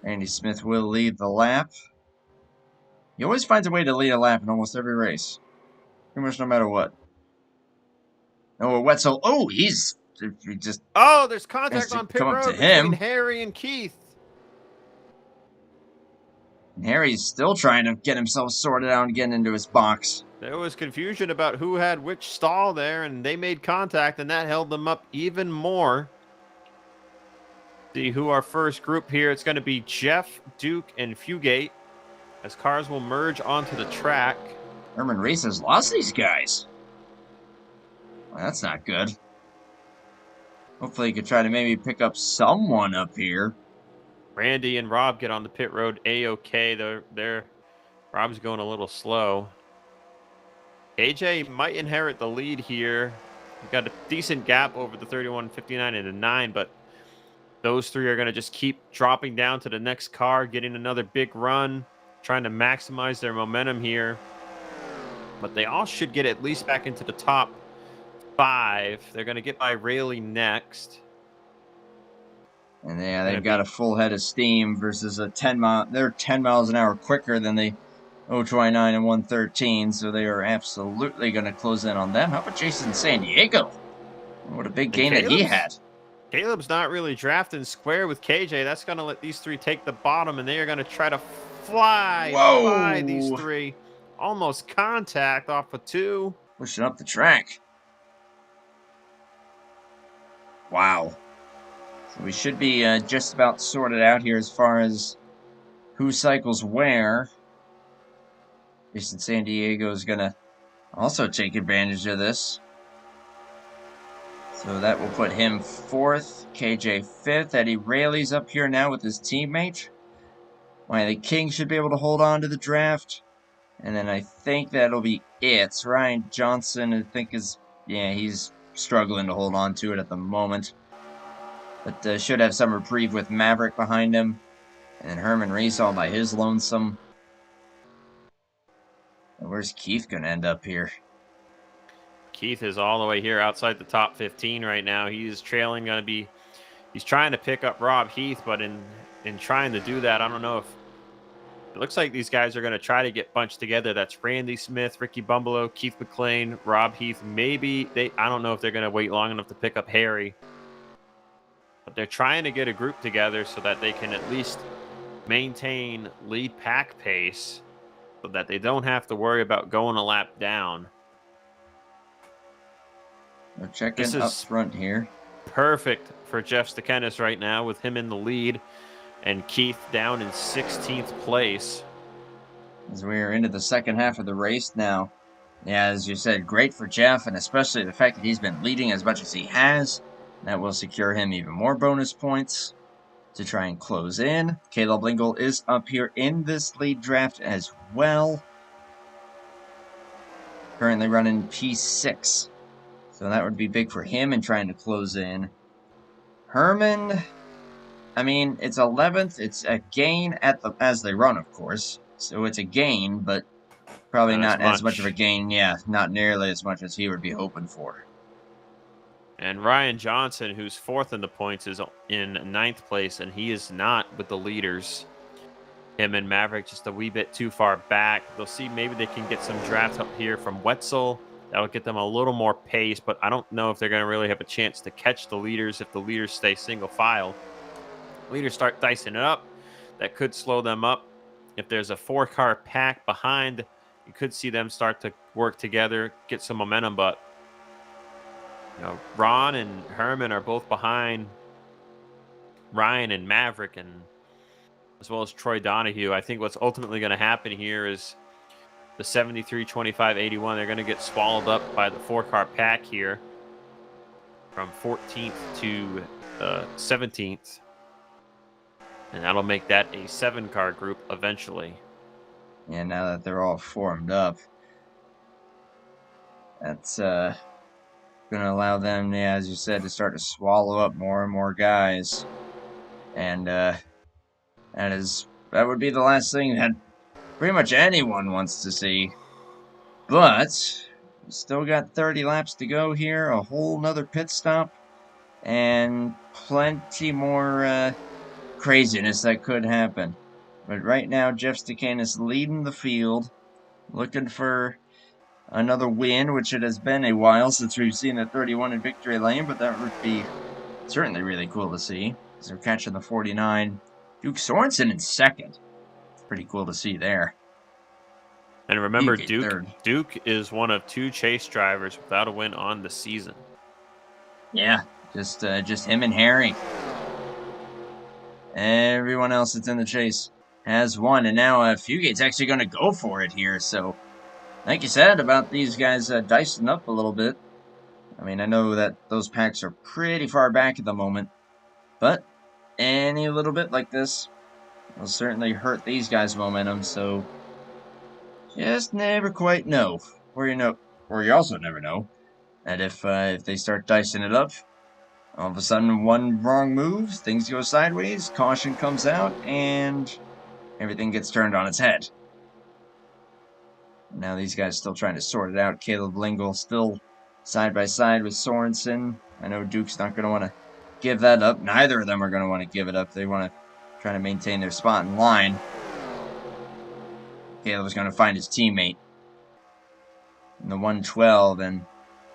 Randy Smith will lead the lap. He always finds a way to lead a lap in almost every race. Pretty much no matter what. Oh, Wetzel. Oh, he just... Oh, there's contact on pit road between Harry and Keith. And Harry's still trying to get himself sorted out and get into his box. There was confusion about who had which stall there, and they made contact, and that held them up even more. See who our first group here. It's going to be Jeff, Duke, and Fugate as cars will merge onto the track. Herman Reese has lost these guys. Well, that's not good. Hopefully he could try to maybe pick up someone up here. Randy and Rob get on the pit road A-OK. They're Rob's going a little slow. AJ might inherit the lead here. We've got a decent gap over the 31, 59, and the 9, but those three are going to just keep dropping down to the next car, getting another big run, trying to maximize their momentum here. But they all should get at least back into the top 5. They're going to get by Rayleigh next. And yeah, they've got a full head of steam versus a 10 mile. They're 10 miles an hour quicker than the 029 and 113, so they are absolutely going to close in on them. How about Jason San Diego? What a big gain that he had. Caleb's not really drafting square with KJ. That's going to let these three take the bottom, and they are going to try to fly by these three. Almost contact off of 2. Pushing up the track. Wow. So we should be just about sorted out here as far as who cycles where. Jason San Diego is going to also take advantage of this. So that will put him 4th, KJ 5th. Eddie Rayleigh's up here now with his teammate. Wiley King should be able to hold on to the draft. And then I think that'll be it. Ryan Johnson, I think, he's struggling to hold on to it at the moment. But should have some reprieve with Maverick behind him. And then Herman Reese all by his lonesome. And where's Keith going to end up here? Keith is all the way here outside the top 15 right now. He's trailing, he's trying to pick up Rob Heath, but in trying to do that, I don't know if it looks like these guys are going to try to get bunched together. That's Randy Smith, Ricky Bumbalo, Keith McLean, Rob Heath. Maybe I don't know if they're going to wait long enough to pick up Harry, but they're trying to get a group together so that they can at least maintain lead pack pace so that they don't have to worry about going a lap down. We're checking up front here. Perfect for Jeff Stekenis right now with him in the lead and Keith down in 16th place. As we are into the second half of the race now. Yeah, as you said, great for Jeff, and especially the fact that he's been leading as much as he has. That will secure him even more bonus points to try and close in. Caleb Lingle is up here in this lead draft as well. Currently running P6. So that would be big for him in trying to close in. Herman, I mean, it's 11th. It's a gain as they run, of course. So it's a gain, but probably not as much of a gain. Yeah, not nearly as much as he would be hoping for. And Ryan Johnson, who's 4th in the points, is in 9th place, and he is not with the leaders. Him and Maverick just a wee bit too far back. They'll see maybe they can get some drafts up here from Wetzel. That'll get them a little more pace, but I don't know if they're going to really have a chance to catch the leaders if the leaders stay single file. Leaders start dicing it up. That could slow them up. If there's a 4-car pack behind, you could see them start to work together, get some momentum, but Ron and Herman are both behind Ryan and Maverick, and as well as Troy Donahue. I think what's ultimately going to happen here is the 73, 25, 81, they're going to get swallowed up by the 4-car pack here from 14th to 17th. And that'll make that a 7-car group eventually. Yeah, now that they're all formed up, that's going to allow them, as you said, to start to swallow up more and more guys. And that would be the last thing that pretty much anyone wants to see. But we still got 30 laps to go here, a whole nother pit stop, and plenty more craziness that could happen. But right now, Jeff Stekenis leading the field, looking for another win, which it has been a while since we've seen a 31 in victory lane, but that would be certainly really cool to see. So we're catching the 49. Duke Sorensen in 2nd. Pretty cool to see there. And remember, Fugate third. Duke is one of 2 chase drivers without a win on the season. Yeah, just him and Harry. Everyone else that's in the chase has won, and now Fugate's actually going to go for it here. So, like you said about these guys dicing up a little bit. I mean, I know that those packs are pretty far back at the moment, but any little bit like this will certainly hurt these guys' momentum. So, just never quite know. Or you also never know that if they start dicing it up, all of a sudden one wrong move, things go sideways, caution comes out, and everything gets turned on its head. Now these guys still trying to sort it out. Caleb Lingle still side by side with Sorensen. I know Duke's not going to want to give that up. Neither of them are going to want to give it up. They want to try to maintain their spot in line. Caleb's going to find his teammate in the 112, and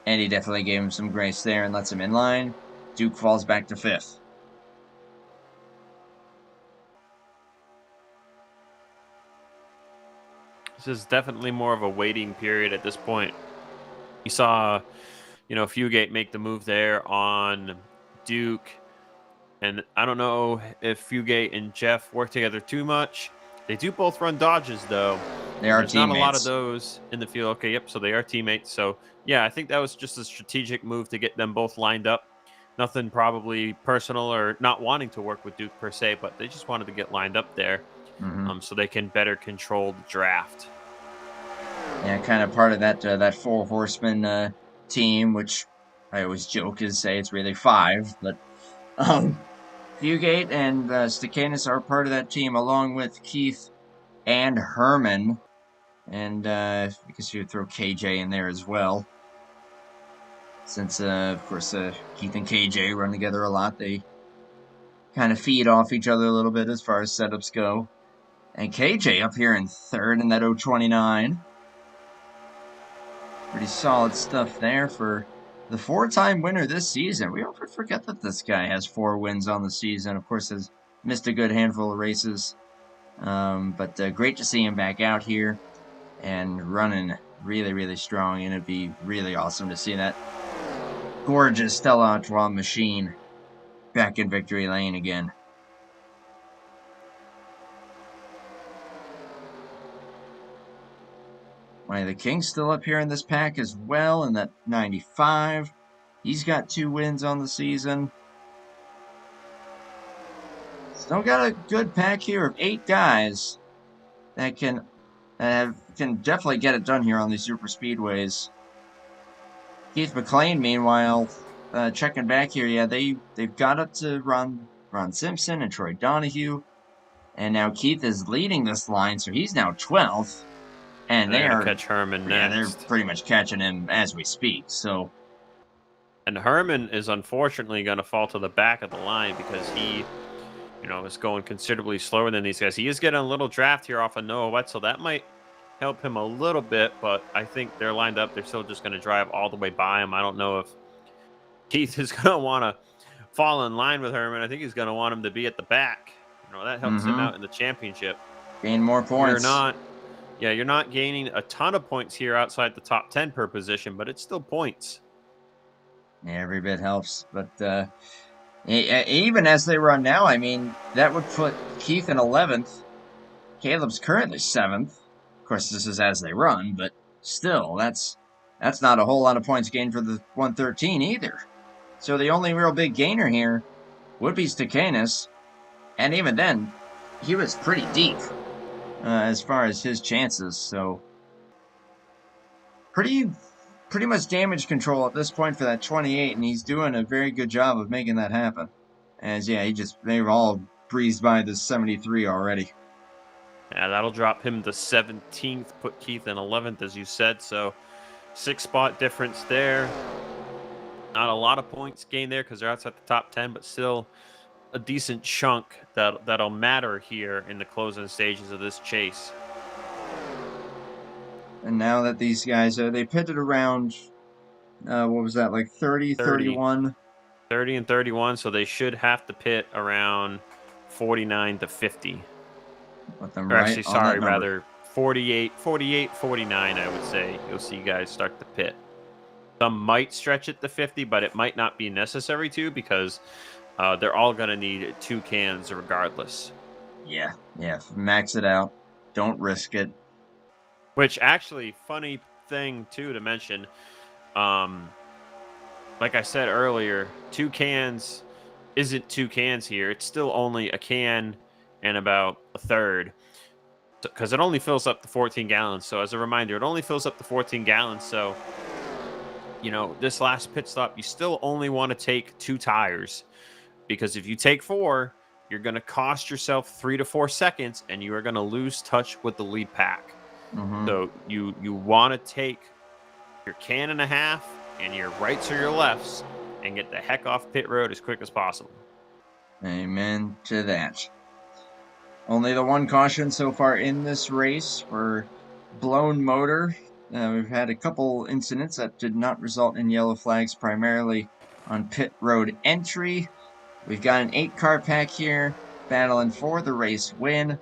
Eddie definitely gave him some grace there and lets him in line. Duke falls back to 5th. This is definitely more of a waiting period at this point. You saw, Fugate make the move there on Duke. And I don't know if Fugate and Jeff work together too much. They do both run dodges, though. They are There's teammates. Not a lot of those in the field. Okay, yep, so they are teammates. So, yeah, I think that was just a strategic move to get them both lined up. Nothing probably personal or not wanting to work with Duke per se, but they just wanted to get lined up there so they can better control the draft. Yeah, kind of part of that 4 horseman team, which I always joke is say it's really 5, but Fugate and Stakanis are part of that team, along with Keith and Herman, and I guess you would throw KJ in there as well, since of course Keith and KJ run together a lot. They kind of feed off each other a little bit as far as setups go. And KJ up here in 3rd in that 029. Pretty solid stuff there for the 4-time winner this season. We often forget that this guy has 4 wins on the season. Of course, has missed a good handful of races. But great to see him back out here and running really, really strong. And it'd be really awesome to see that gorgeous Stella Artois machine back in victory lane again. Money the King still up here in this pack as well in that 95. He's got 2 wins on the season. Still got a good pack here of 8 guys that can definitely get it done here on these super speedways. Keith McLean, meanwhile, checking back here, yeah, they've got up to Ron Simpson and Troy Donahue, and now Keith is leading this line, so he's now 12th. And they're going to catch Herman next. Yeah, they're pretty much catching him as we speak. So, and Herman is unfortunately going to fall to the back of the line because he, is going considerably slower than these guys. He is getting a little draft here off of Noah Wet, so that might help him a little bit. But I think they're lined up. They're still just going to drive all the way by him. I don't know if Keith is going to want to fall in line with Herman. I think he's going to want him to be at the back. That helps him out in the championship. Gain more points. You're not gaining a ton of points here outside the top 10 per position, but it's still points. Yeah, every bit helps. But even as they run now, I mean, that would put Keith in 11th. Caleb's currently 7th. Of course, this is as they run, but still, that's not a whole lot of points gained for the 113 either. So the only real big gainer here would be Stakanis. And even then, he was pretty deep. As far as his chances, so pretty much damage control at this point for that 28, and he's doing a very good job of making that happen. As they've all breezed by the 73 already. Yeah, that'll drop him to 17th, put Keith in 11th, as you said. So 6-spot difference there. Not a lot of points gained there because they're outside the top 10, but still a decent chunk that'll matter here in the closing stages of this chase. And now that these guys they pitted around what was that, like 30 31? 30 and 31, so they should have to pit around 49 to 50. Put them Or right actually, on that sorry, number. rather 48, 49, I would say. You'll see guys start to pit. Some might stretch it to 50, but it might not be necessary to because they're all going to need 2 cans regardless. Yeah, max it out. Don't risk it. Which actually, funny thing too to mention, like I said earlier, 2 cans isn't 2 cans here. It's still only a can and about a third because it only fills up to 14 gallons. So as a reminder, it only fills up to 14 gallons. So, this last pit stop, you still only want to take 2 tires because if you take 4, you're going to cost yourself 3 to 4 seconds and you are going to lose touch with the lead pack. Mm-hmm. So you want to take your can and a half and your rights or your lefts and get the heck off pit road as quick as possible. Amen to that. Only the one caution so far in this race for blown motor. We've had a couple incidents that did not result in yellow flags, primarily on pit road entry. We've got an 8-car pack here, battling for the race win,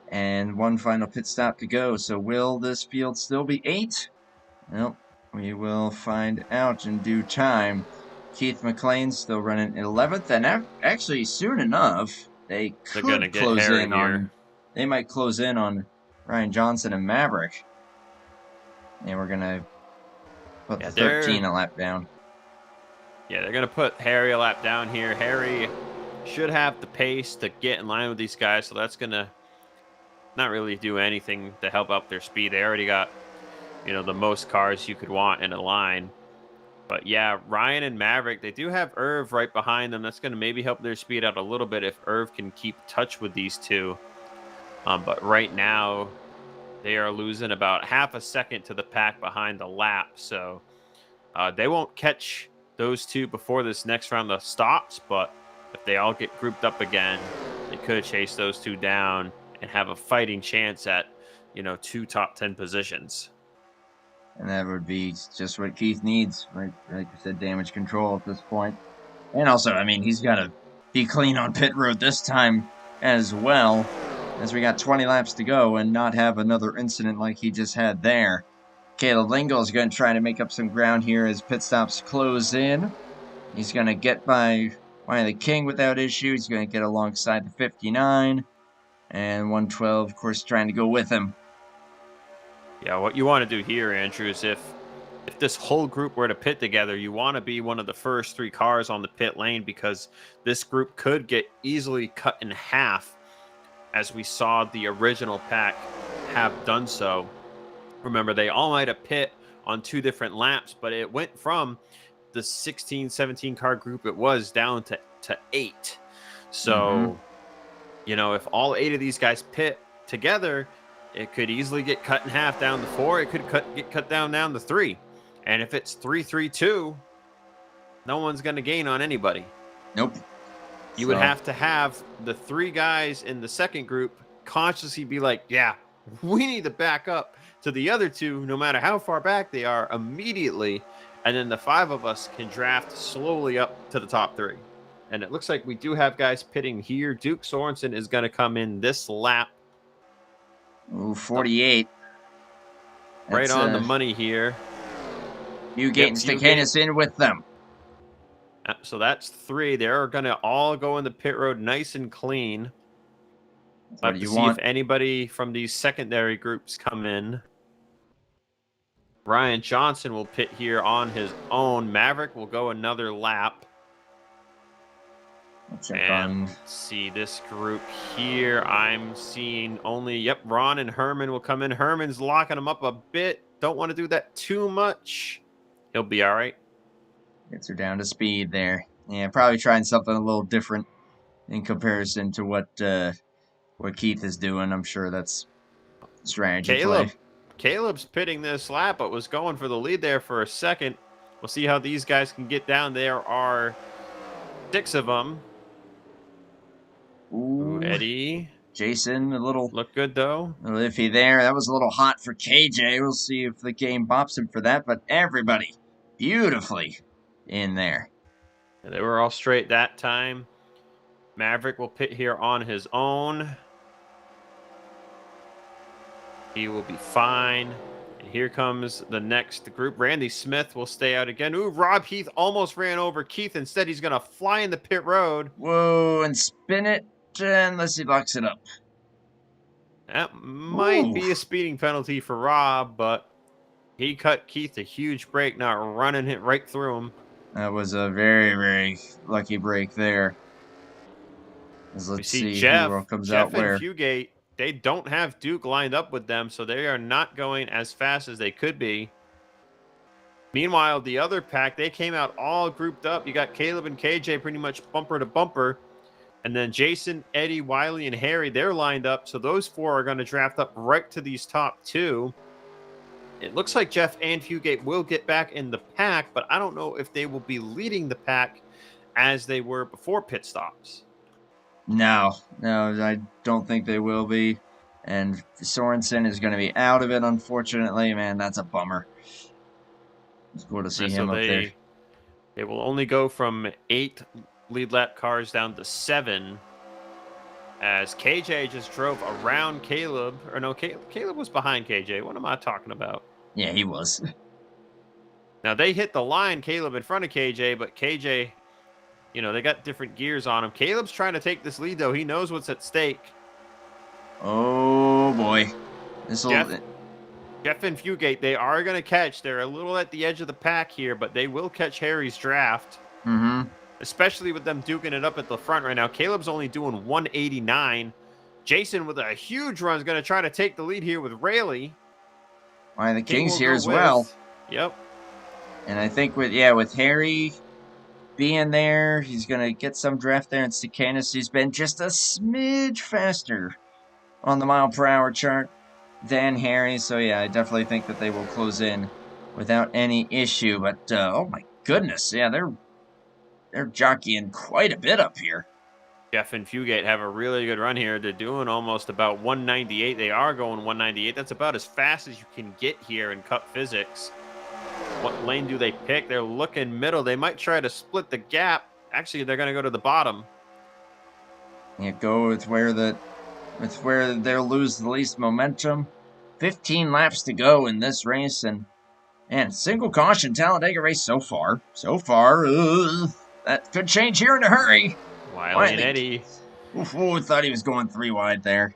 and one final pit stop to go. So will this field still be 8? Well, we will find out in due time. Keith McLean's still running 11th, and actually soon enough, they They're going to could get close hairy in here. on. They might close in on Ryan Johnson and Maverick. And we're gonna put the 13 a lap down. Yeah, they're going to put Harry a lap down here. Harry should have the pace to get in line with these guys, so that's going to not really do anything to help up their speed. They already got, the most cars you could want in a line. But yeah, Ryan and Maverick, they do have Irv right behind them. That's going to maybe help their speed out a little bit if Irv can keep touch with these two. But right now, they are losing about half a second to the pack behind the lap. So they won't catch those two before this next round of stops. But if they all get grouped up again, they could chase those two down and have a fighting chance at, 2 top 10 positions. And that would be just what Keith needs, right? Like you said, damage control at this point. And also, I mean, he's got to be clean on pit road this time as well, as we got 20 laps to go and not have another incident like he just had there. Caleb Lingle is going to try to make up some ground here as pit stops close in. He's going to get by the King without issue. He's going to get alongside the 59. And 112, of course, trying to go with him. Yeah, what you want to do here, Andrew, is if this whole group were to pit together, you want to be one of the first 3 cars on the pit lane because this group could get easily cut in half as we saw the original pack have done so. Remember, they all might have pit on 2 different laps, but it went from the 16, 17 car group it was down to 8. So, if all 8 of these guys pit together, it could easily get cut in half down to 4. It could get cut down to 3. And if it's 3-3-2, no one's going to gain on anybody. Nope. You would have to have the 3 guys in the second group consciously be like, yeah, we need to back up to the other 2, no matter how far back they are, immediately. And then the 5 of us can draft slowly up to the top 3. And it looks like we do have guys pitting here. Duke Sorensen is going to come in this lap. Ooh, 48. Right on the money here. Bugate and Stakanis in with them. So that's 3. They're going to all go in the pit road nice and clean. Let's see if anybody from these secondary groups come in. Ryan Johnson will pit here on his own. Maverick will go another lap. And see this group here. I'm seeing only, Ron and Herman will come in. Herman's locking him up a bit. Don't want to do that too much. He'll be all right. Gets her down to speed there. Yeah, probably trying something a little different in comparison to what Keith is doing. I'm sure that's strategy play. Caleb's pitting this lap, but was going for the lead there for a second. We'll see how these guys can get down. There are 6 of them. Ooh, Eddie. Jason, a little... Look good, though. A little iffy there. That was a little hot for KJ. We'll see if the game bops him for that. But everybody beautifully in there. They were all straight that time. Maverick will pit here on his own. He will be fine. And here comes the next group. Randy Smith will stay out again. Ooh, Rob Heath almost ran over Keith. Instead, he's going to fly in the pit road. Whoa, and spin it unless he locks it up. That might Ooh. be a speeding penalty for Rob, but he cut Keith a huge break, not running it right through him. That was a very, very lucky break there. We Let's see see who comes out Jeff and where. Fugate. They don't have Duke lined up with them, so they are not going as fast as they could be. Meanwhile, the other pack, they came out all grouped up. You got Caleb and KJ pretty much bumper to bumper. And then Jason, Eddie, Wiley, and Harry, they're lined up. So those four are going to draft up right to these top two. It looks like Jeff and Fugate will get back in the pack, but I don't know if they will be leading the pack as they were before pit stops. No, I don't think they will be. And Sorensen is going to be out of it, unfortunately. Man, that's a bummer. It's cool to see him up there. They will only go from 8 lead lap cars down to 7 as KJ just drove around Caleb. Or no, Caleb was behind KJ. What am I talking about? Yeah, he was. Now, they hit the line, Caleb in front of KJ, but KJ, you know, they got different gears on him. Caleb's trying to take this lead, though. He knows what's at stake. Oh, boy. Jeff and Fugate, they are going to catch. They're a little at the edge of the pack here, but they will catch Harry's draft. Mm-hmm. Especially with them duking it up at the front right now. Caleb's only doing 189. Jason with a huge run is going to try to take the lead here with Rayleigh. Why, the King's here as well. Yep. And I think with Harry being there, he's going to get some draft there. And Stakanis, he's been just a smidge faster on the mile per hour chart than Harry. So, yeah, I definitely think that they will close in without any issue. But, oh, my goodness. Yeah, they're jockeying quite a bit up here. Jeff and Fugate have a really good run here. They're doing almost about 198. They are going 198. That's about as fast as you can get here in Cup Physics. What lane do they pick? They're looking middle. They might try to split the gap. Actually, they're going to go to the bottom. Yeah, go with where they'll lose the least momentum. 15 laps to go in this race, and single caution Talladega race so far. That could change here in a hurry. Wiley and Eddie. Ooh, thought he was going 3 wide there.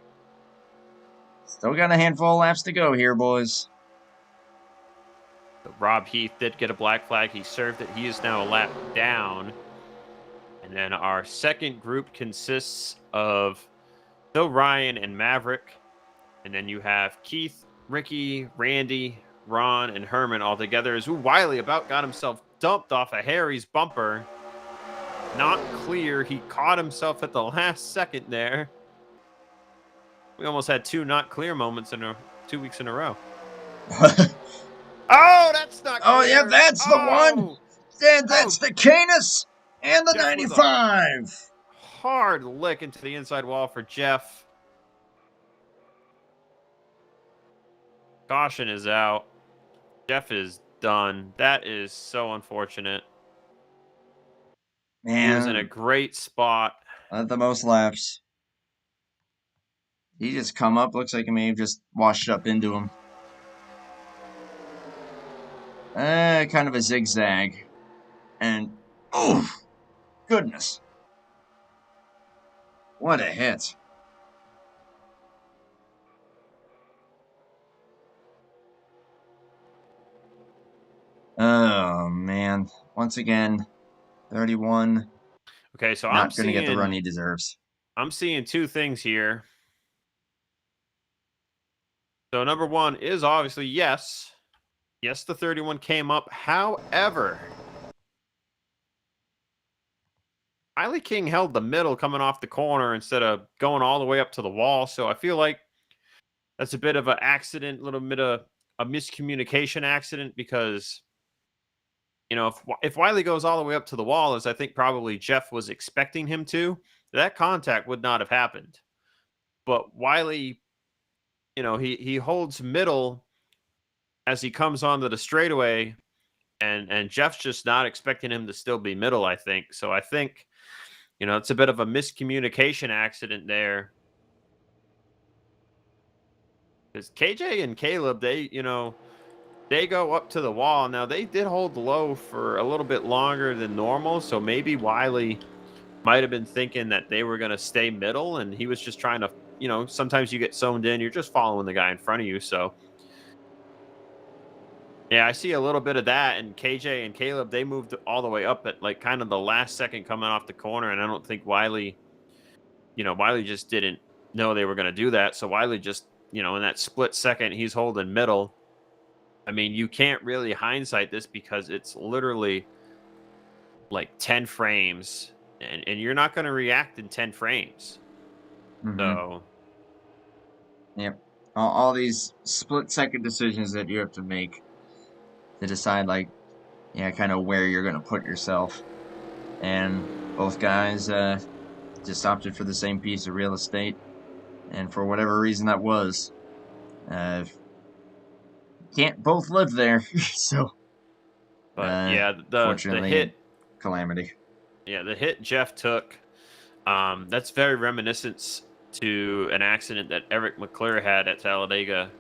Still got a handful of laps to go here, boys. Rob Heath did get a black flag. He served it. He is now a lap down. And then our second group consists of Phil Ryan and Maverick. And then you have Keith, Ricky, Randy, Ron, and Herman all together. As Wiley about got himself dumped off of Harry's bumper. Not clear. He caught himself at the last second there. We almost had 2 not clear moments in 2 weeks in a row. Oh, that's not clear. Oh, yeah, that's the one. Yeah, that's the Canis and the Jeff 95. Hard lick into the inside wall for Jeff. Caution is out. Jeff is done. That is so unfortunate. Man, he was in a great spot. At the most laps. He just come up. Looks like he may have just washed up into him. Kind of a zigzag. And, oh, goodness. What a hit. Oh, man. Once again, 31. Okay, so not going to get the run he deserves. I'm seeing 2 things here. So number 1 is obviously yes. Yes, the 31 came up. However, Riley King held the middle coming off the corner instead of going all the way up to the wall. So I feel like that's a bit of an accident, a little bit of a miscommunication accident because, you know, if Wiley goes all the way up to the wall, as I think probably Jeff was expecting him to, that contact would not have happened. But Wiley, you know, he holds middle as he comes onto the straightaway, and Jeff's just not expecting him to still be middle, I think. So I think, you know, it's a bit of a miscommunication accident there. Because KJ and Caleb, they go up to the wall. Now, they did hold low for a little bit longer than normal, so maybe Wiley might have been thinking that they were going to stay middle, and he was just trying to, sometimes you get zoned in, you're just following the guy in front of you. So, yeah, I see a little bit of that, and KJ and Caleb, they moved all the way up at like kind of the last second coming off the corner, and I don't think Wiley just didn't know they were going to do that. So Wiley just, in that split second, he's holding middle. I mean, you can't really hindsight this because it's literally like 10 frames, and you're not going to react in 10 frames. So, yep, all these split-second decisions that you have to make to decide, like, kind of where you're going to put yourself. And both guys just opted for the same piece of real estate, and for whatever reason that was, can't both live there. So, but yeah, the fortunately, hit calamity. Yeah, the hit Jeff took, that's very reminiscent to an accident that Eric McClure had at Talladega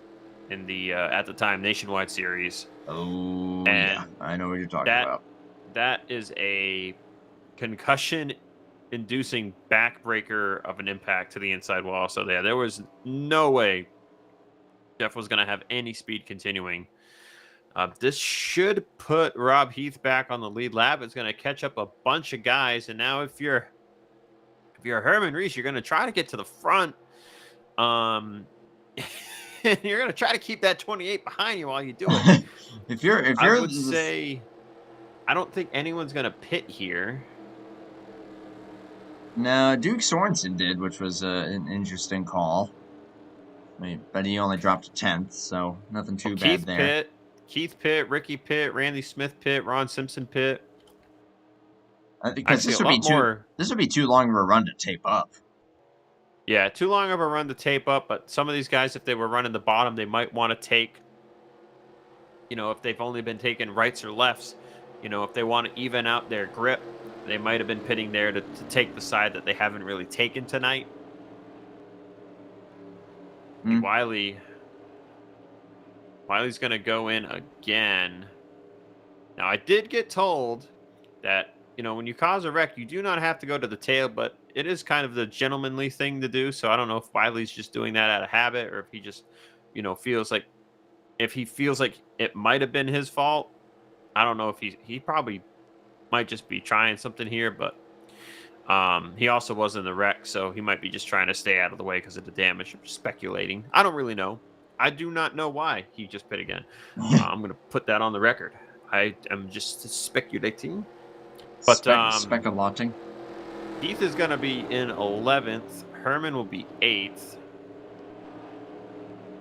in the at the time Nationwide Series. Oh, and yeah, I know what you're talking about. That is a concussion-inducing backbreaker of an impact to the inside wall. So there was no way Jeff was going to have any speed continuing. This should put Rob Heath back on the lead lap. It's going to catch up a bunch of guys, and now if you're Herman Reese, you're going to try to get to the front. And you're going to try to keep that 28 behind you while you do it. if you're, I would say, I don't think anyone's going to pit here. No, Duke Sorensen did, which was an interesting call. But he only dropped to 10th, so nothing too bad there. Keith Pitt, Ricky Pitt, Randy Smith Pitt, Ron Simpson Pitt. Because this would be too long of a run to tape up. Yeah, too long of a run to tape up, but some of these guys, if they were running the bottom, they might want to take, if they've only been taking rights or lefts, if they want to even out their grip, they might have been pitting there to take the side that they haven't really taken tonight. Wiley's going to go in again. Now, I did get told that, when you cause a wreck, you do not have to go to the tail, but it is kind of the gentlemanly thing to do. So I don't know if Wiley's just doing that out of habit, or if he just, feels like it might have been his fault. I don't know if he probably might just be trying something here, but he also was in the wreck, so he might be just trying to stay out of the way because of the damage. I'm speculating. I don't really know. I do not know why he just pit again. I'm going to put that on the record. I am just speculating. But speculating. Heath is going to be in 11th. Herman will be 8th.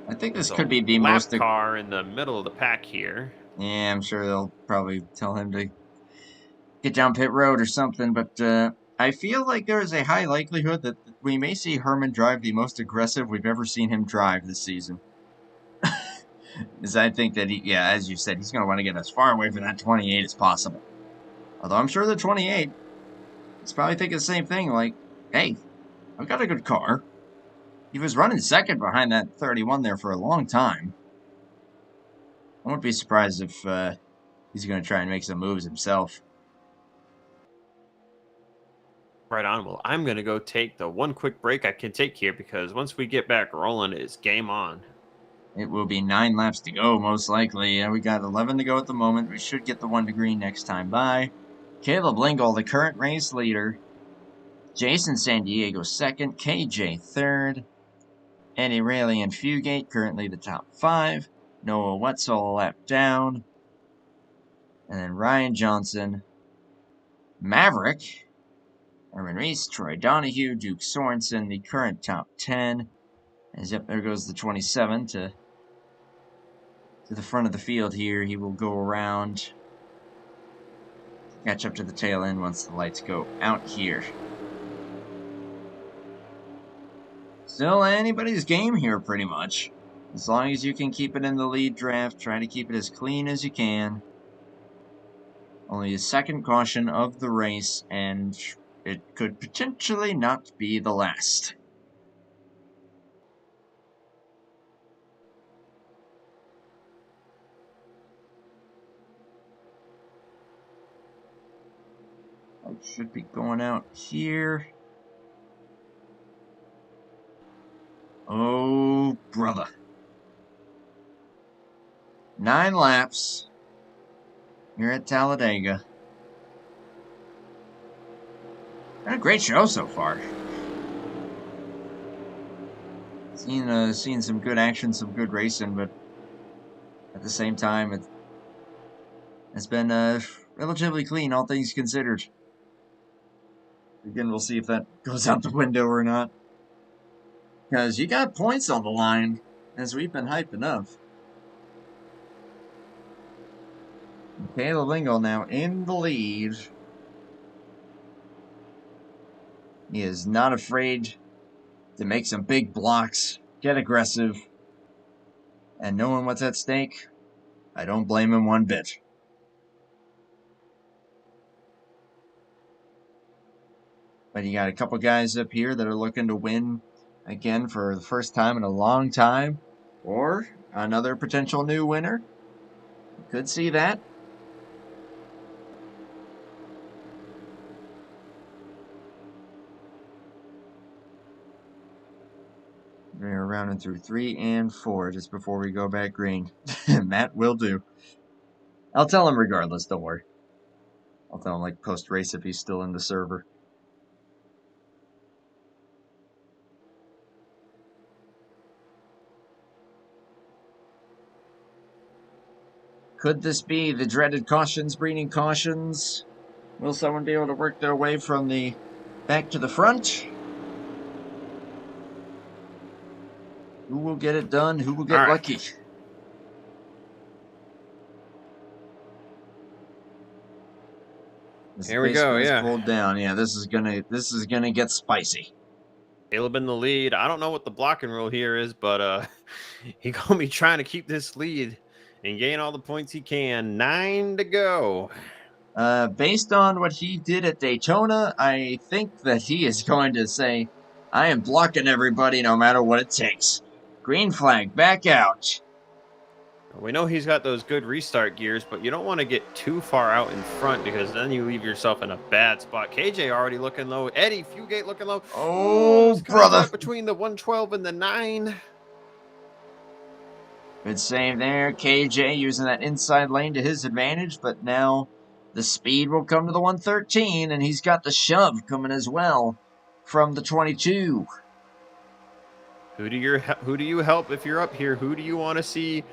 I think this could be the most car in the middle of the pack here. Yeah, I'm sure they'll probably tell him to get down pit road or something, but I feel like there is a high likelihood that we may see Herman drive the most aggressive we've ever seen him drive this season. Because I think that as you said, he's going to want to get as far away from that 28 as possible. Although I'm sure the 28 is probably thinking the same thing, like, hey, I've got a good car. He was running second behind that 31 there for a long time. I wouldn't be surprised if he's going to try and make some moves himself. Right on. Well, I'm going to go take the one quick break I can take here, because once we get back rolling, it's game on. It will be 9 laps to go, most likely. We got 11 to go at the moment. We should get the 1 to green next time by. Caleb Lingle, the current race leader. Jason San Diego second. KJ third. Eddie Rayleigh and Fugate currently the top 5. Noah Wetzel a lap down. And then Ryan Johnson. Maverick. Herman Reese, Troy Donahue, Duke Sorensen, the current top 10. As yep, there goes the 27 to the front of the field here. He will go around, catch up to the tail end once the lights go out here. Still anybody's game here, pretty much. As long as you can keep it in the lead draft, try to keep it as clean as you can. Only a second caution of the race, and it could potentially not be the last. I should be going out here. Oh, brother. 9 laps here at Talladega. Been a great show so far. Seen some good action, some good racing, but at the same time, it's been relatively clean, all things considered. Again, we'll see if that goes out the window or not. Because you got points on the line, as we've been hyping up. Caleb Lingle now in the lead. He is not afraid to make some big blocks, get aggressive, and knowing what's at stake, I don't blame him one bit. But you got a couple guys up here that are looking to win again for the first time in a long time, or another potential new winner. Could see that. We're rounding through 3 and 4 just before we go back green. Matt will do. I'll tell him regardless, don't worry. I'll tell him like post-race if he's still in the server. Could this be the dreaded cautions breeding cautions? Will someone be able to work their way from the back to the front? Who will get it done? Who will get lucky? Here we go. Yeah, pulled down. Yeah, this is gonna get spicy. Caleb in the lead. I don't know what the blocking rule here is, but he gonna be trying to keep this lead and gain all the points he can. 9 to go. Based on what he did at Daytona, I think that he is going to say, I am blocking everybody no matter what it takes. Green flag, back out. We know he's got those good restart gears, but you don't want to get too far out in front because then you leave yourself in a bad spot. KJ already looking low. Eddie Fugate looking low. Oh, brother. Between the 112 and the 9. Good save there. KJ using that inside lane to his advantage, but now the speed will come to the 113, and he's got the shove coming as well from the 22. Who do you help if you're up here? Who do you want to see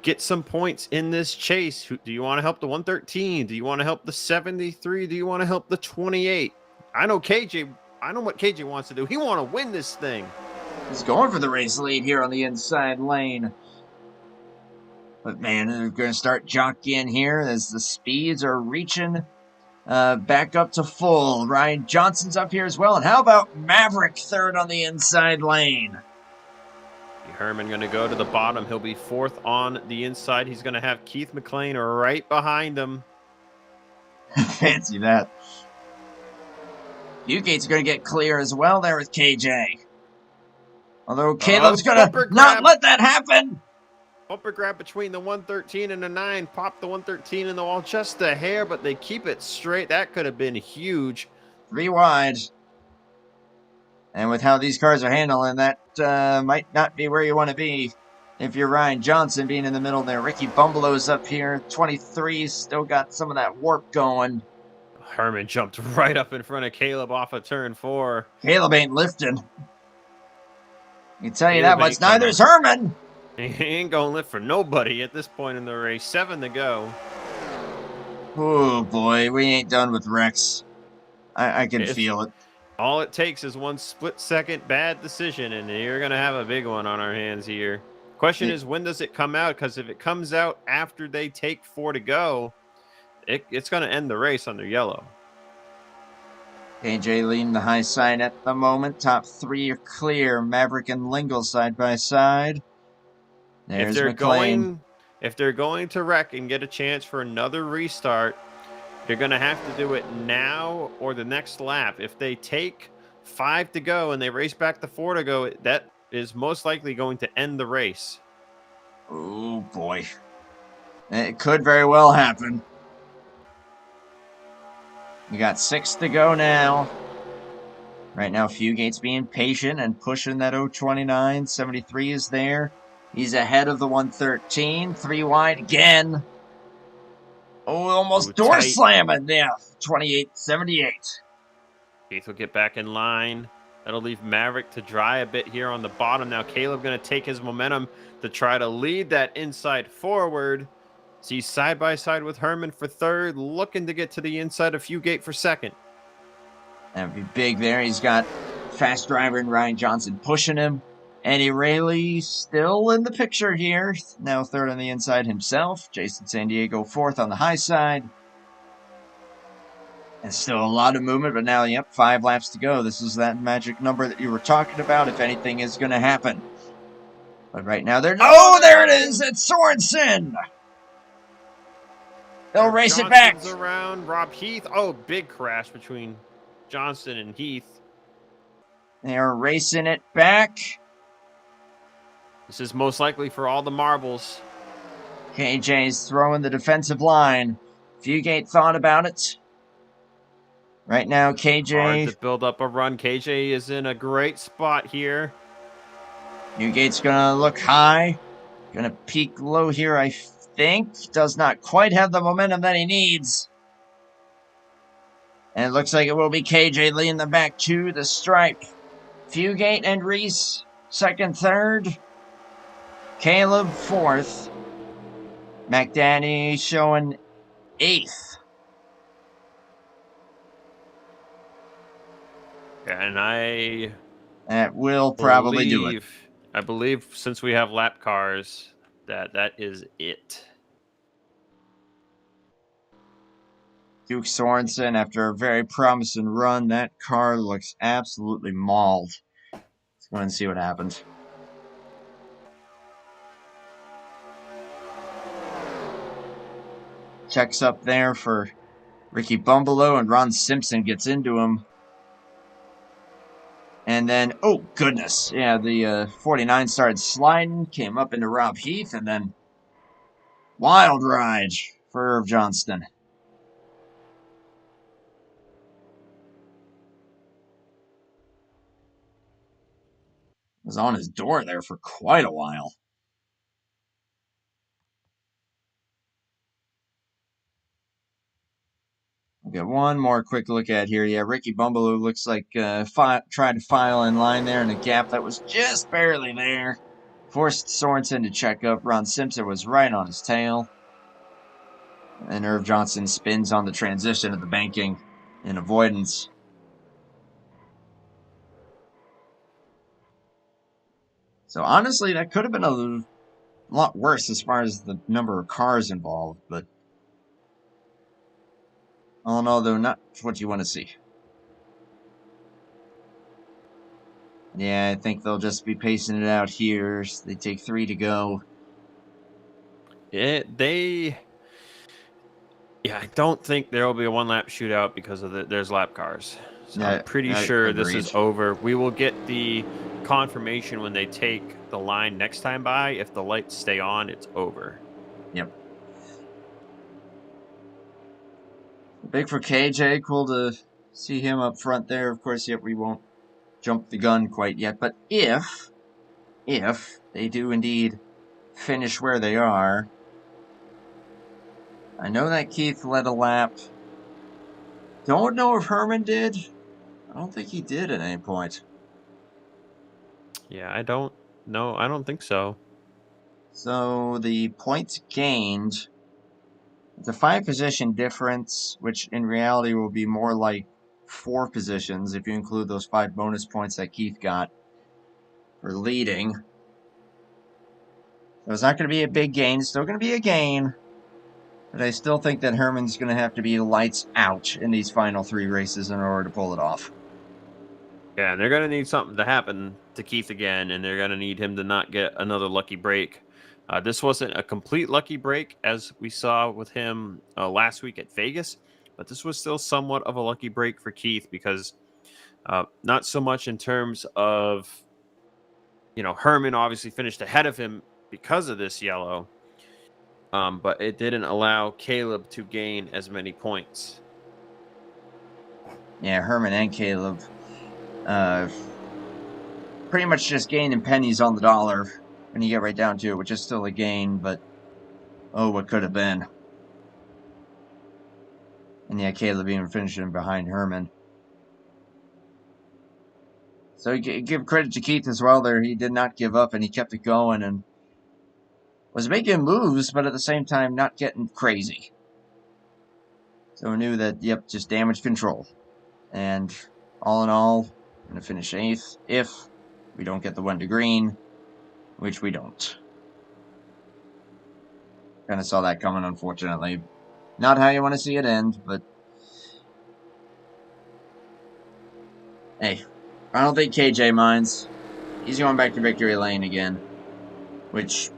get some points in this chase? Do you want to help the 113? Do you want to help the 73? Do you want to help the 28? I know what KJ wants to do. He want to win this thing. He's going for the race lead here on the inside lane. But man, they're going to start jockeying here as the speeds are reaching back up to full. Ryan Johnson's up here as well. And how about Maverick third on the inside lane? Herman going to go to the bottom. He'll be 4th on the inside. He's going to have Keith McLean right behind him. Fancy that. Fugate's going to get clear as well there with KJ. Although Caleb's going to not let that happen. Bumper grab between the 113 and the 9. Pop the 113 in the wall just a hair, but they keep it straight. That could have been huge. 3 wide. And with how these cars are handling, that might not be where you want to be if you're Ryan Johnson being in the middle there. Ricky Bumbleow's up here. 23 still got some of that warp going. Herman jumped right up in front of Caleb off of turn 4. Caleb ain't lifting. I can tell you that much. Neither's Herman. He ain't going to lift for nobody at this point in the race. 7 to go. Oh, boy. We ain't done with Rex. I can feel it. All it takes is one split-second bad decision, and you're going to have a big one on our hands here. Question is, when does it come out? Because if it comes out after they take 4 to go, it's going to end the race under yellow. KJ leading the high side at the moment. Top 3 are clear. Maverick and Lingle side by side. There's McLean. If they're going to wreck and get a chance for another restart, they're going to have to do it now or the next lap. If they take 5 to go and they race back to 4 to go, that is most likely going to end the race. Oh, boy. It could very well happen. We got 6 to go now. Right now, Fugate's being patient and pushing that 029. 73 is there. He's ahead of the 113. 3 wide again. Oh, almost door tight. slamming. Yeah, 28-78. Keith will get back in line. That'll leave Maverick to dry a bit here on the bottom. Now Caleb going to take his momentum to try to lead that inside forward. So he's side by side with Herman for third, looking to get to the inside of Fugate for second. That'd be big there. He's got fast driver and Ryan Johnson pushing him. Eddie Rayleigh still in the picture here. Now third on the inside himself. Jason San Diego fourth on the high side. And still a lot of movement, but now, yep, 5 laps to go. This is that magic number that you were talking about if anything is going to happen. But right now, there it is! It's Sorensen! They'll race it back. Around Rob Heath. Oh, big crash between Johnson and Heath. They're racing it back. This is most likely for all the marbles. KJ's throwing the defensive line. Fugate thought about it. Right now, KJ... Hard to build up a run. KJ is in a great spot here. Fugate's going to look high. Going to peak low here, I think. Does not quite have the momentum that he needs. And it looks like it will be KJ leading them back to the stripe. Fugate and Reese, second, third. Caleb, fourth. McDaddy showing eighth. And that will probably do it. I believe since we have lap cars, that is it. Duke Sorensen, after a very promising run, that car looks absolutely mauled. Let's go and see what happens. Checks up there for Ricky Bumbalo, and Ron Simpson gets into him. And then, oh goodness, yeah, the 49 started sliding, came up into Rob Heath, and then wild ride for Irv Johnston. Was on his door there for quite a while. We'll get one more quick look at here. Yeah, Ricky Bumbalo looks like tried to file in line there in a gap that was just barely there. Forced Sorensen to check up. Ron Simpson was right on his tail. And Irv Johnson spins on the transition of the banking in avoidance. So honestly, that could have been a lot worse as far as the number of cars involved, but all in all, though, not what you want to see. Yeah, I think they'll just be pacing it out here. They take 3 to go. I don't think there will be a one-lap shootout because of there's lap cars. So I'm pretty sure this is over. We will get the confirmation when they take the line next time by. If the lights stay on, it's over. Yep. Big for KJ. Cool to see him up front there. Of course, yet we won't jump the gun quite yet. But if they do indeed finish where they are, I know that Keith led a lap. Don't know if Herman did. I don't think he did at any point. Yeah, I don't know. I don't think so. So the points gained, it's a 5-position difference, which in reality will be more like 4 positions if you include those 5 bonus points that Keith got for leading. So it's not going to be a big gain. It's still going to be a gain. But I still think that Herman's going to have to be lights out in these final 3 races in order to pull it off. Yeah, and they're going to need something to happen to Keith again, and they're going to need him to not get another lucky break. This wasn't a complete lucky break, as we saw with him last week at Vegas, but this was still somewhat of a lucky break for Keith because not so much in terms of, Herman obviously finished ahead of him because of this yellow, but it didn't allow Caleb to gain as many points. Yeah, Herman and Caleb pretty much just gaining pennies on the dollar when you get right down to it, which is still a gain, but oh, what could have been. And yeah, Caleb even finishing behind Herman. So give credit to Keith as well there. He did not give up and he kept it going and was making moves, but at the same time not getting crazy. So we knew that, yep, just damage control. And all in all, I'm going to finish 8th if we don't get the 1 to green, which we don't. Kind of saw that coming, unfortunately. Not how you want to see it end, but hey, I don't think KJ minds. He's going back to victory lane again, which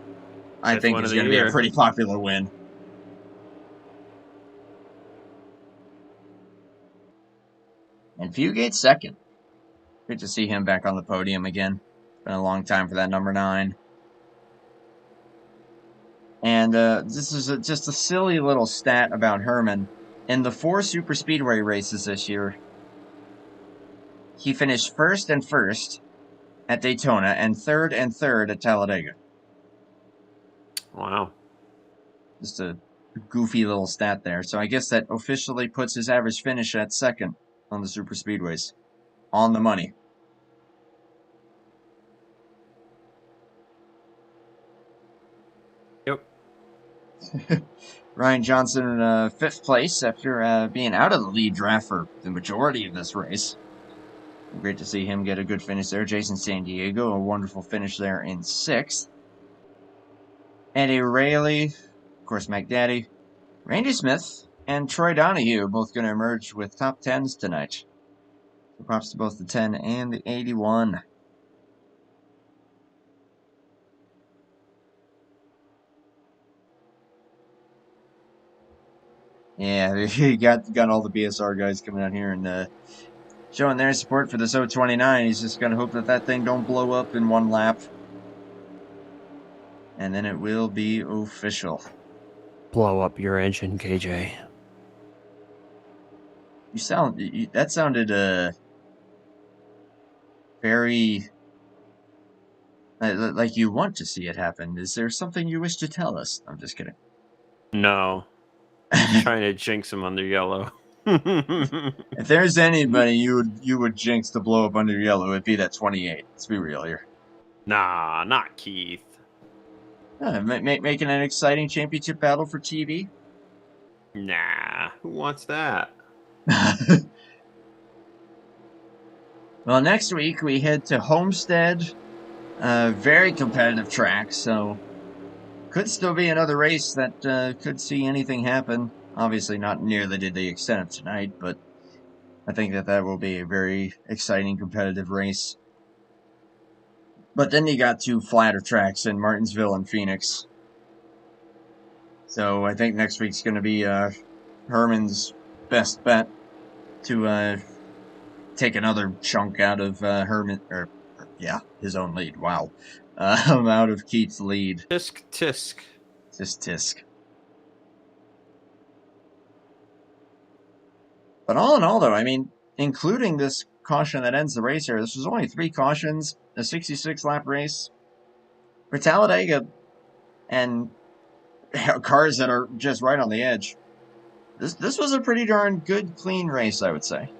I Fifth think one of is the going to be a year. pretty popular win. And Fugate second. Good to see him back on the podium again. It's been a long time for that number 9. And this is just a silly little stat about Herman. In the 4 super speedway races this year, he finished first and first at Daytona and third at Talladega. Wow. Just a goofy little stat there. So I guess that officially puts his average finish at second on the super speedways. On the money. Yep. Ryan Johnson in 5th place after being out of the lead draft for the majority of this race. Great to see him get a good finish there. Jason San Diego, a wonderful finish there in 6th. Eddie Rayleigh, of course, McDaddy, Randy Smith, and Troy Donahue both going to emerge with top 10s tonight. So props to both the 10 and the 81. Yeah, you got all the BSR guys coming out here and showing their support for this 029. He's just gonna hope that that thing don't blow up in one lap, and then it will be official. Blow up your engine, KJ. That sounded very like you want to see it happen. Is there something you wish to tell us? I'm just kidding. No. Just trying to jinx him under yellow. If there's anybody you would jinx to blow up under yellow, it'd be that 28. Let's be real here. Nah, not Keith. Making an exciting championship battle for TV. Nah, who wants that? Well, next week we head to Homestead. Very competitive track, so could still be another race that could see anything happen. Obviously, not nearly to the extent of tonight, but I think that will be a very exciting competitive race. But then you got 2 flatter tracks in Martinsville and Phoenix. So I think next week's going to be Herman's best bet to take another chunk out of Herman, or yeah, his own lead. Wow. Out of Keith's lead. Tisk, tisk. Just tisk. But all in all, though, I mean, including this caution that ends the race here, this was only 3 cautions, a 66-lap race. For Talladega and cars that are just right on the edge, this was a pretty darn good, clean race, I would say.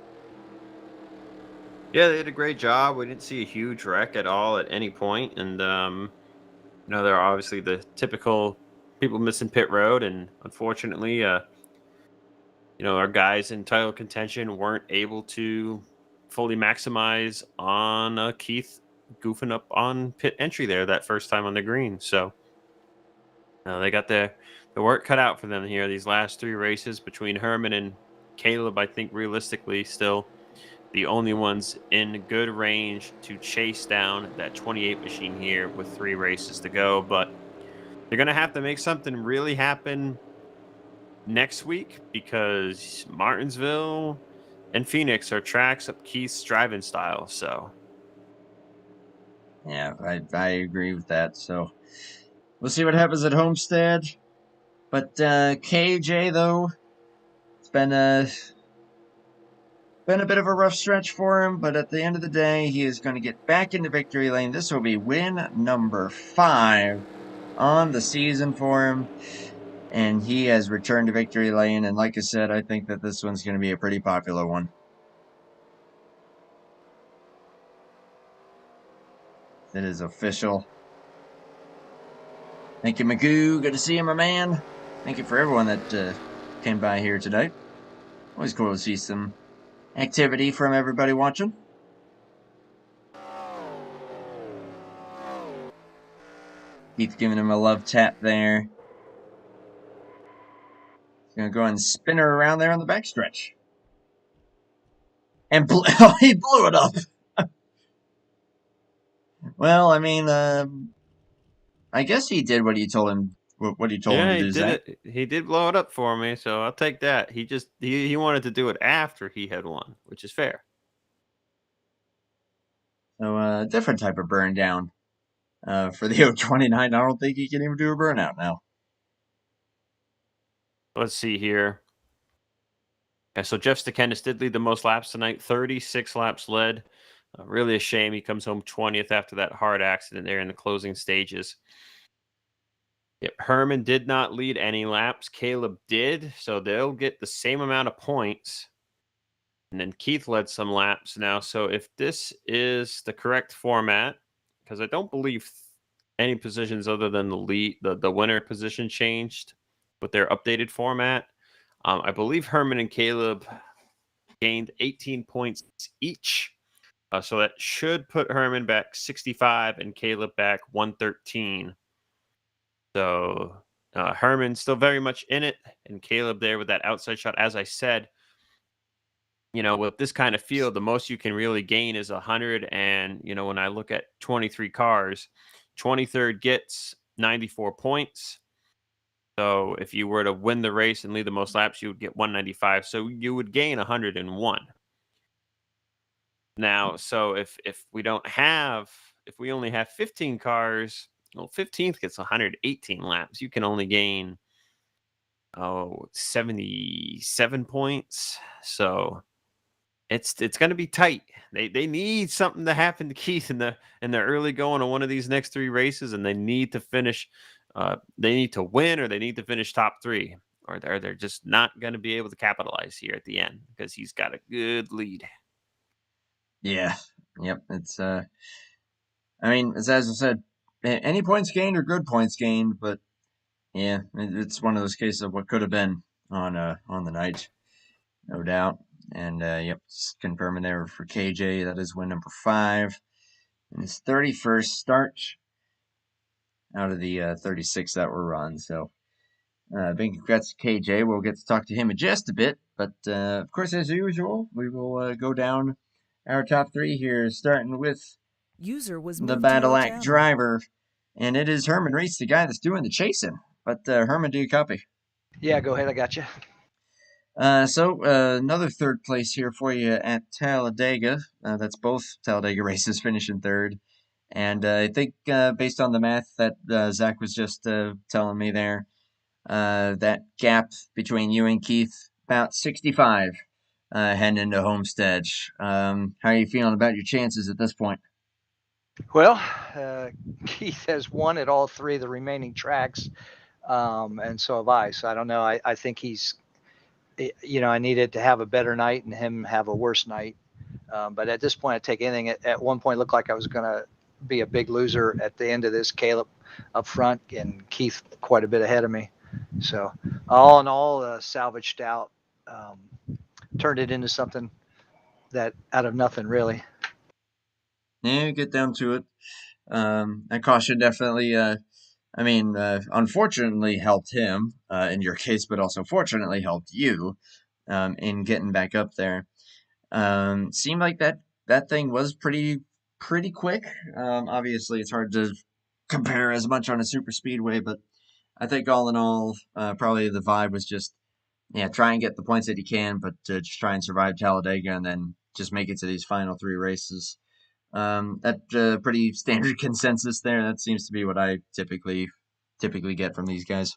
Yeah, they did a great job. We didn't see a huge wreck at all at any point. And, there are obviously the typical people missing pit road. And unfortunately, our guys in title contention weren't able to fully maximize on Keith goofing up on pit entry there that first time on the green. So they got the work cut out for them here. These last 3 races between Herman and Caleb, I think realistically still the only ones in good range to chase down that 28 machine here with 3 races to go. But they're going to have to make something really happen next week because Martinsville and Phoenix are tracks up Keith's driving style. So Yeah, I agree with that. So we'll see what happens at Homestead. But KJ, though, it's been been a bit of a rough stretch for him, but at the end of the day, he is going to get back into victory lane. This will be win number 5 on the season for him, and he has returned to victory lane. And like I said, I think that this one's going to be a pretty popular one. It is official. Thank you, Magoo. Good to see you, my man. Thank you for everyone that came by here tonight. Always cool to see some activity from everybody watching. Keith giving him a love tap there. He's going to go and spin her around there on the backstretch. And he blew it up. Well, I mean, I guess he did what you told him. What you told him to do, Zach. He did blow it up for me, so I'll take that. He wanted to do it after he had won, which is fair. So, different type of burn down for the 029. I don't think he can even do a burnout now. Let's see here. Okay, so Jeff Stakendis did lead the most laps tonight, 36 laps led. Really a shame he comes home 20th after that hard accident there in the closing stages. Yep, Herman did not lead any laps. Caleb did, so they'll get the same amount of points. And then Keith led some laps now. So if this is the correct format, because I don't believe any positions other than the winner position changed with their updated format. I believe Herman and Caleb gained 18 points each. So that should put Herman back 65 and Caleb back 113. So Herman still very much in it, and Caleb there with that outside shot. As I said, with this kind of field, the most you can really gain is 100. And, when I look at 23 cars, 23rd gets 94 points. So if you were to win the race and lead the most laps, you would get 195. So you would gain 101. Now, so if we only have 15 cars, well, 15th gets 118 laps. You can only gain 77 points. So it's going to be tight. They need something to happen to Keith in the early going of one of these next 3 races, and they need to finish. They need to win, or they need to finish top 3, or they're just not going to be able to capitalize here at the end because he's got a good lead. Yeah. Yep. It's I mean, as I said, any points gained are good points gained, but yeah, it's one of those cases of what could have been on the night, no doubt. And yep, just confirming there for KJ, that is win number 5. And his 31st start out of the 36 that were run. So big congrats to KJ. We'll get to talk to him in just a bit. But of course, as usual, we will go down our top 3 here, starting with the Battle Act driver. And it is Herman Reese, the guy that's doing the chasing. But Herman, do you copy? Yeah, go ahead. I got you. So another 3rd place here for you at Talladega. That's both Talladega races finishing 3rd. And I think based on the math that Zach was just telling me there, that gap between you and Keith, about 65 heading into Homestead. How are you feeling about your chances at this point? Well, Keith has won at all 3 of the remaining tracks, and so have I. So I don't know. I think he's, I needed to have a better night and him have a worse night. But at this point, I take anything. At one point, it looked like I was going to be a big loser at the end of this. Caleb up front and Keith quite a bit ahead of me. So all in all, salvaged out, turned it into something that out of nothing, really. Yeah, get down to it. That caution definitely, unfortunately helped him in your case, but also fortunately helped you in getting back up there. Seemed like that thing was pretty quick. Obviously, it's hard to compare as much on a super speedway, but I think all in all, probably the vibe was just, try and get the points that you can, but just try and survive Talladega and then just make it to these final 3 races. That pretty standard consensus there. That seems to be what I typically get from these guys.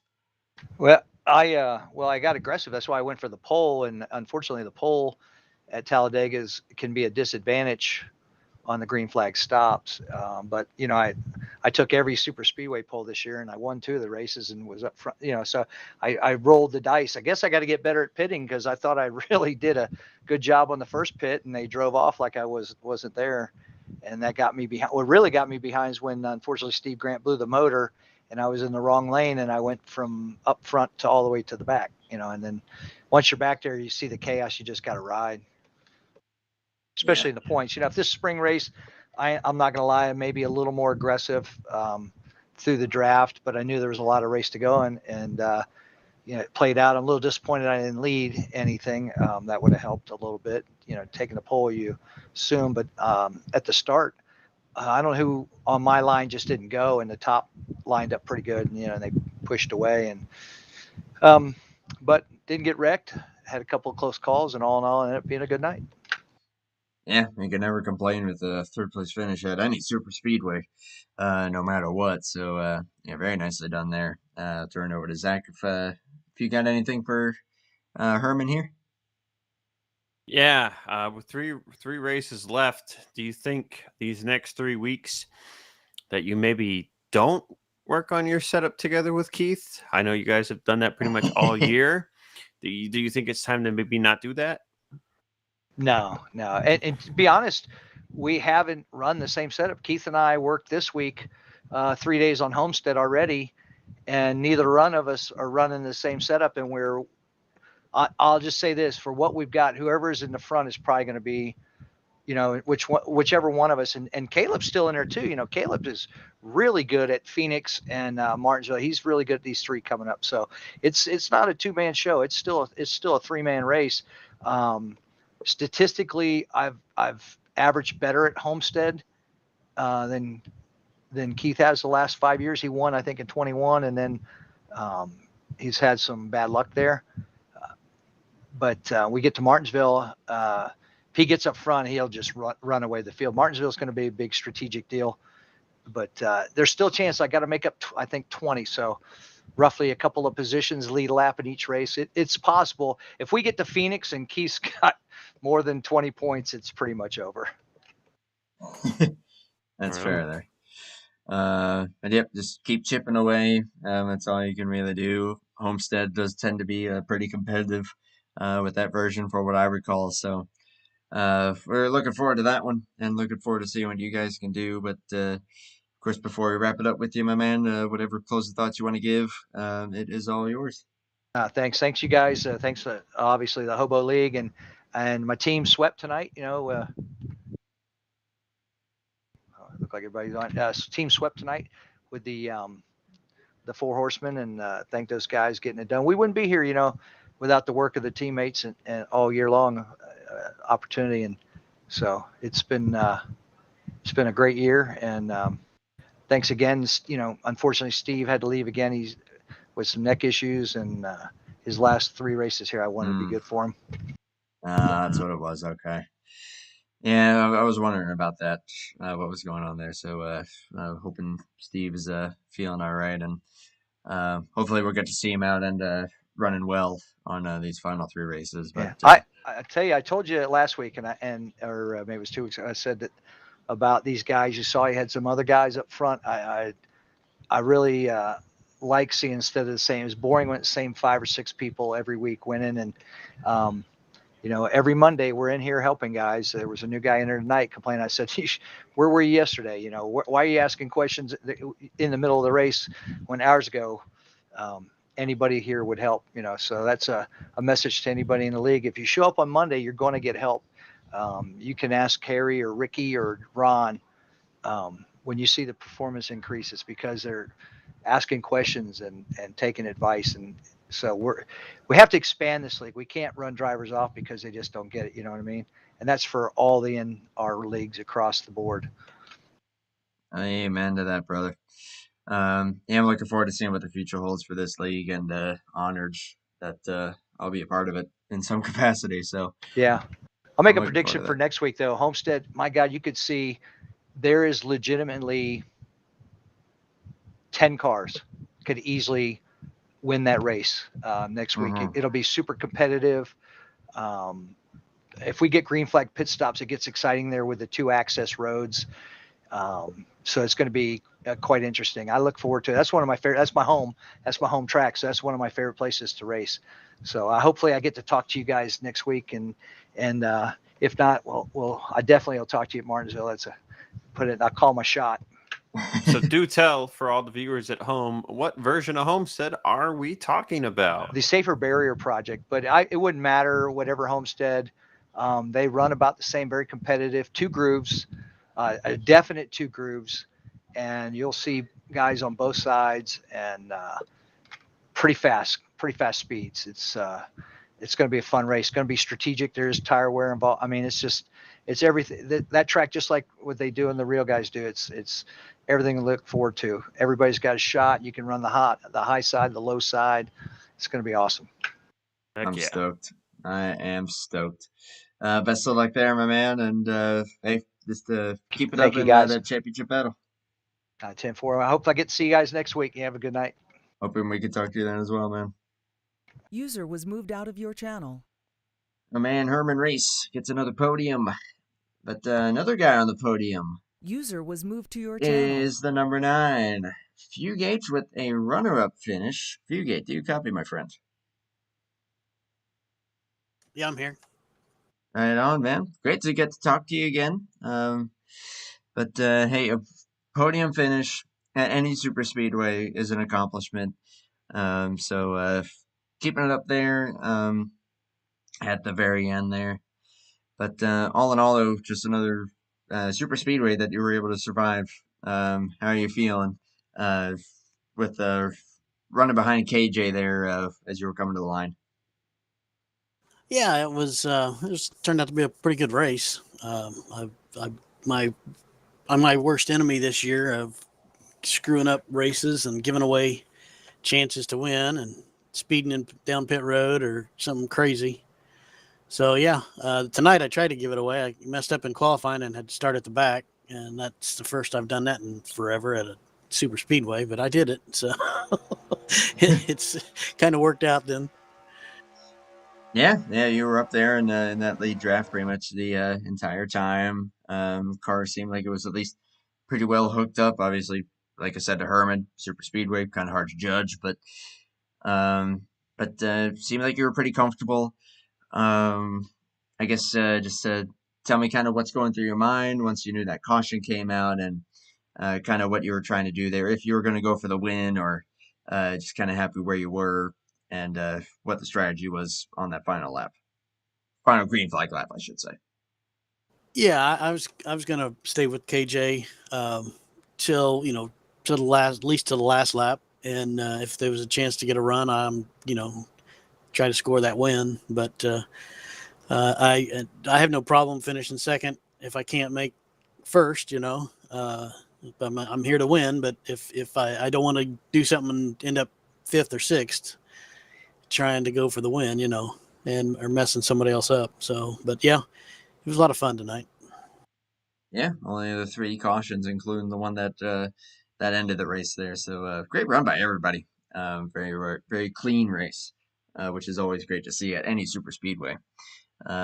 Well, I got aggressive. That's why I went for the pole, and unfortunately, the pole at Talladega can be a disadvantage on the green flag stops. But I took every super speedway pole this year, and I won 2 of the races and was up front. So I rolled the dice. I guess I got to get better at pitting, because I thought I really did a good job on the first pit, and they drove off like I wasn't there, and that got me behind. What really got me behind is when unfortunately Steve Grant blew the motor, and I was in the wrong lane, and I went from up front to all the way to the back. And then once you're back there, you see the chaos. You just got to ride. Especially in the points. If this spring race, I'm not going to lie, maybe a little more aggressive through the draft, but I knew there was a lot of race to go, and it played out. I'm a little disappointed I didn't lead anything. That would have helped a little bit. Taking the pole, you assume, but at the start, I don't know who on my line just didn't go, and the top lined up pretty good, and they pushed away, and but didn't get wrecked. Had a couple of close calls, and all in all, ended up being a good night. Yeah, you can never complain with a third place finish at any super speedway, no matter what. So yeah, very nicely done there. Turn it over to Zach if you got anything for Herman here. Yeah, with three races left, do you think these next 3 weeks that you maybe don't work on your setup together with Keith? I know you guys have done that pretty much all year. Do you think it's time to maybe not do that? No. And to be honest, we haven't run the same setup. Keith and I worked this week 3 days on Homestead already, and neither one of us are running the same setup. And I'll just say this, for what we've got, whoever's in the front is probably going to be, whichever one of us. And Caleb's still in there too. Caleb is really good at Phoenix and Martinsville. He's really good at these 3 coming up. So it's not a 2-man show. It's still a 3-man race. Statistically, I've averaged better at Homestead than Keith has the last 5 years. He won, I think, in 21, and then he's had some bad luck there. But we get to Martinsville. If he gets up front, he'll just run away the field. Martinsville is going to be a big strategic deal, but there's still a chance. I got to make up, I think, 20. So roughly a couple of positions, lead a lap in each race. It's possible. If we get to Phoenix and Keith's got more than 20 points, it's pretty much over. That's fair there. But yep, just keep chipping away. That's all you can really do. Homestead does tend to be pretty competitive with that version, for what I recall. So we're looking forward to that one, and looking forward to seeing what you guys can do. But of course, before we wrap it up with you, my man, whatever closing thoughts you want to give, it is all yours. Thanks, you guys. Thanks to obviously the Hobo League, and my team swept tonight. Look like everybody's on. Team swept tonight with the 4 horsemen, and thank those guys getting it done. We wouldn't be here, without the work of the teammates and all year long opportunity. And so it's been a great year. And thanks again. Unfortunately, Steve had to leave again. He's with some neck issues, and his last 3 races here, I wanted to be good for him. That's what it was. Okay. Yeah, I was wondering about that, what was going on there. So hoping Steve is feeling all right, and hopefully we'll get to see him out and running well on these final 3 races. But yeah. I tell you, I told you last week, or maybe it was 2 weeks ago, I said that about these guys. You saw you had some other guys up front. I really like seeing, instead of the same, it's boring when it's the same 5 or 6 people every week winning. And every Monday we're in here helping guys. There was a new guy in there tonight complaining. I said, where were you yesterday? Why are you asking questions in the middle of the race when hours ago anybody here would help? So that's a message to anybody in the league. If you show up on Monday, you're going to get help. You can ask Harry or Ricky or Ron when you see the performance increases, because they're asking questions and taking advice. And so we have to expand this league. We can't run drivers off because they just don't get it. You know what I mean? And that's for all the NR leagues across the board. Amen to that, brother. Yeah, I'm looking forward to seeing what the future holds for this league, and honored that I'll be a part of it in some capacity. So yeah, I'll make a prediction for next week though. Homestead, my God, you could see there is legitimately 10 cars could easily win that race next week. It'll be super competitive. if we get green flag pit stops, it gets exciting there with the 2 access roads. So it's going to be quite interesting. I look forward to it. That's one of my favorite. That's my home. That's my home track. So that's one of my favorite places to race. So hopefully I get to talk to you guys next week, and if not, well, I definitely will talk to you at Martinsville. I'll call my shot. So do tell for all the viewers at home, what version of Homestead are we talking about? The Safer Barrier Project, but it wouldn't matter whatever Homestead. They run about the same, very competitive, 2 grooves, a definite 2 grooves, and you'll see guys on both sides, and pretty fast speeds. It's going to be a fun race. It's going to be strategic. There's tire wear involved. I mean, it's everything. That track, just like what they do and the real guys do, it's everything to look forward to. Everybody's got a shot. You can run the high side, the low side. It's going to be awesome. Heck I'm yeah. stoked. I am stoked. Best of luck there, my man. And hey, just keep it Thank up you, in guys. that championship battle. 10-4. I hope I get to see you guys next week. You have a good night. Hoping we can talk to you then as well, man. User was moved out of your channel. My man Herman Race gets another podium. But another guy on the podium User was moved to your channel. is the number 9. Fugate with a runner-up finish. Fugate, do you copy, my friend? Yeah, I'm here. Right on, man. Great to get to talk to you again. But hey, a podium finish at any super speedway is an accomplishment. So keeping it up there at the very end there. But all in all, though, just another super speedway that you were able to survive. How are you feeling with running behind KJ there as you were coming to the line? Yeah, it was turned out to be a pretty good race. I'm my worst enemy this year of screwing up races and giving away chances to win and speeding down pit road or something crazy. So yeah, tonight I tried to give it away. I messed up in qualifying and had to start at the back, and that's the first I've done that in forever at a super speedway. But I did it, so it's kind of worked out then. Yeah, you were up there in that lead draft pretty much the entire time. Car seemed like it was at least pretty well hooked up. Obviously, like I said to Herman, super speedway, kind of hard to judge, but seemed like you were pretty comfortable. I guess just tell me kind of what's going through your mind once you knew that caution came out, and kind of what you were trying to do there, if you were going to go for the win or just kind of happy where you were, and what the strategy was on that final green flag lap, I should say. Yeah, I was gonna stay with KJ till to the last, at least to the last lap, and if there was a chance to get a run, I'm try to score that win. But I have no problem finishing second if I can't make first. I'm here to win, but if I don't want to do something and end up 5th or 6th, trying to go for the win, and or messing somebody else up. So, but yeah, it was a lot of fun tonight. Yeah, only the 3 cautions, including the one that ended the race there. So great run by everybody. Very very clean race, which is always great to see at any super speedway.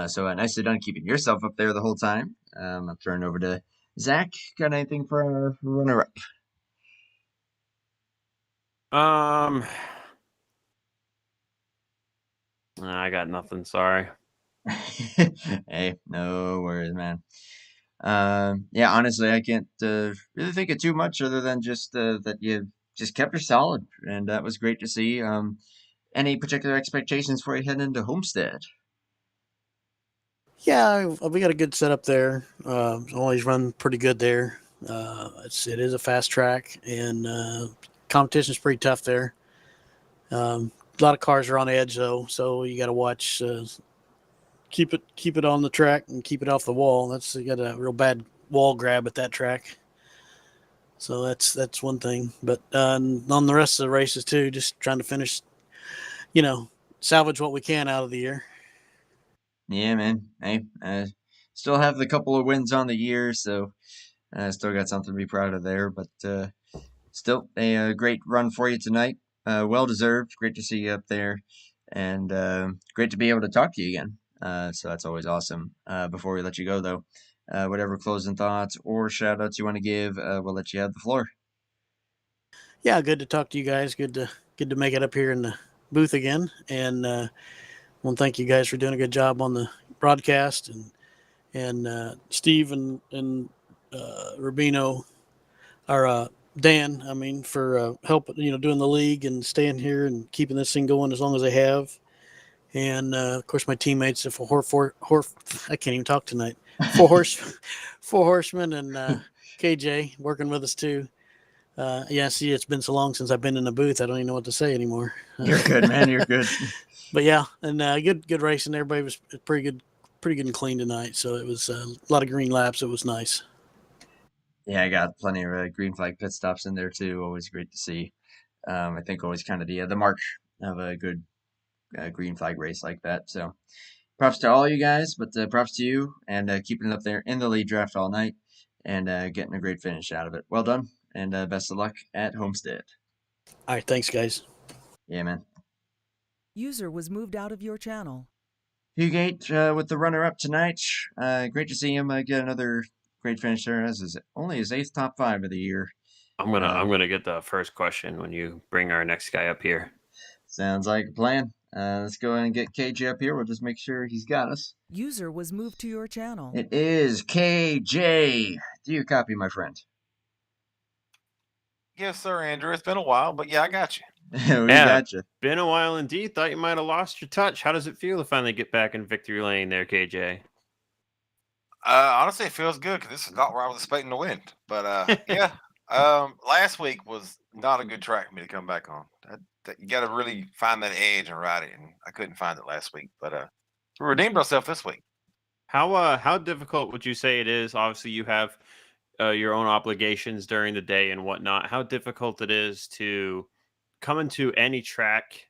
So nicely done keeping yourself up there the whole time. I'm turning over to Zach. Got anything for our runner-up? I got nothing. Sorry. Hey, no worries, man. Yeah, honestly, I can't really think of too much other than just that you just kept her solid, and that was great to see. Any particular expectations for you heading into Homestead? Yeah, we got a good setup there. Always run pretty good there. It is a fast track, and competition's pretty tough there. A lot of cars are on edge though, so you got to watch. Keep it on the track and keep it off the wall. You got a real bad wall grab at that track. So that's one thing. But on the rest of the races too, just trying to finish, salvage what we can out of the year. Yeah, man. Hey, still have the couple of wins on the year, so still got something to be proud of there. But still a great run for you tonight. Well deserved. Great to see you up there, and great to be able to talk to you again. So that's always awesome. Before we let you go, though, whatever closing thoughts or shout outs you want to give, we'll let you have the floor. Yeah, good to talk to you guys. Good to make it up here in the booth again. And I want to thank you guys for doing a good job on the broadcast, and Steve and Rubino, or Dan, I mean, for helping, doing the league and staying here and keeping this thing going as long as they have. And of course, my teammates, I can't even talk tonight. Four Horsemen and KJ working with us too. Yeah, see, it's been so long since I've been in the booth. I don't even know what to say anymore. You're good, man. You're good. But yeah, and good racing. Everybody was pretty good and clean tonight. So it was a lot of green laps. It was nice. Yeah, I got plenty of green flag pit stops in there too. Always great to see. I think always kind of the mark of a good green flag race like that. So props to all you guys, but props to you and keeping it up there in the lead draft all night and getting a great finish out of it. Well done, and best of luck at Homestead. All right, thanks, guys. Yeah, man. User was moved out of your channel. Fugate with the runner-up tonight. Great to see him get another great finish there. As only his 8th top 5 of the year. I'm gonna get the first question when you bring our next guy up here. Sounds like a plan. Let's go ahead and get KJ up here. We'll just make sure he's got us. User was moved to your channel. It is KJ. Do you copy, my friend? Yes, sir, Andrew. It's been a while, but yeah, I got you. We got you. Been a while indeed. Thought you might have lost your touch. How does it feel to finally get back in victory lane there, KJ? Honestly, it feels good because this is not where I was expecting to win. But yeah, last week was not a good track for me to come back on. You got to really find that edge and ride it, and I couldn't find it last week. But we redeemed ourselves this week. How difficult would you say it is? Obviously, you have your own obligations during the day and whatnot. How difficult it is to come into any track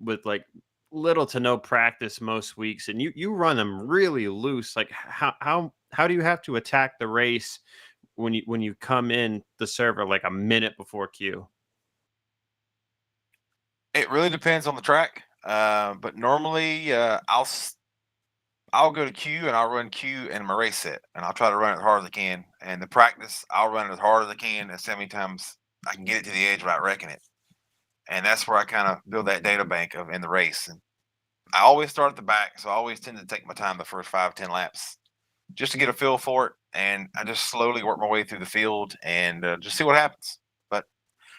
with like little to no practice most weeks, and you run them really loose. Like how do you have to attack the race when you come in the server like a minute before Q? It really depends on the track. But normally I'll go to Q and I'll run Q and my race set, and I'll try to run it as hard as I can. And the practice, I'll run it as hard as I can, and so many times I can get it to the edge without wrecking it. And that's where I kind of build that data bank of in the race. And I always start at the back, so I always tend to take my time the first 5-10 laps just to get a feel for it. And I just slowly work my way through the field and just see what happens. But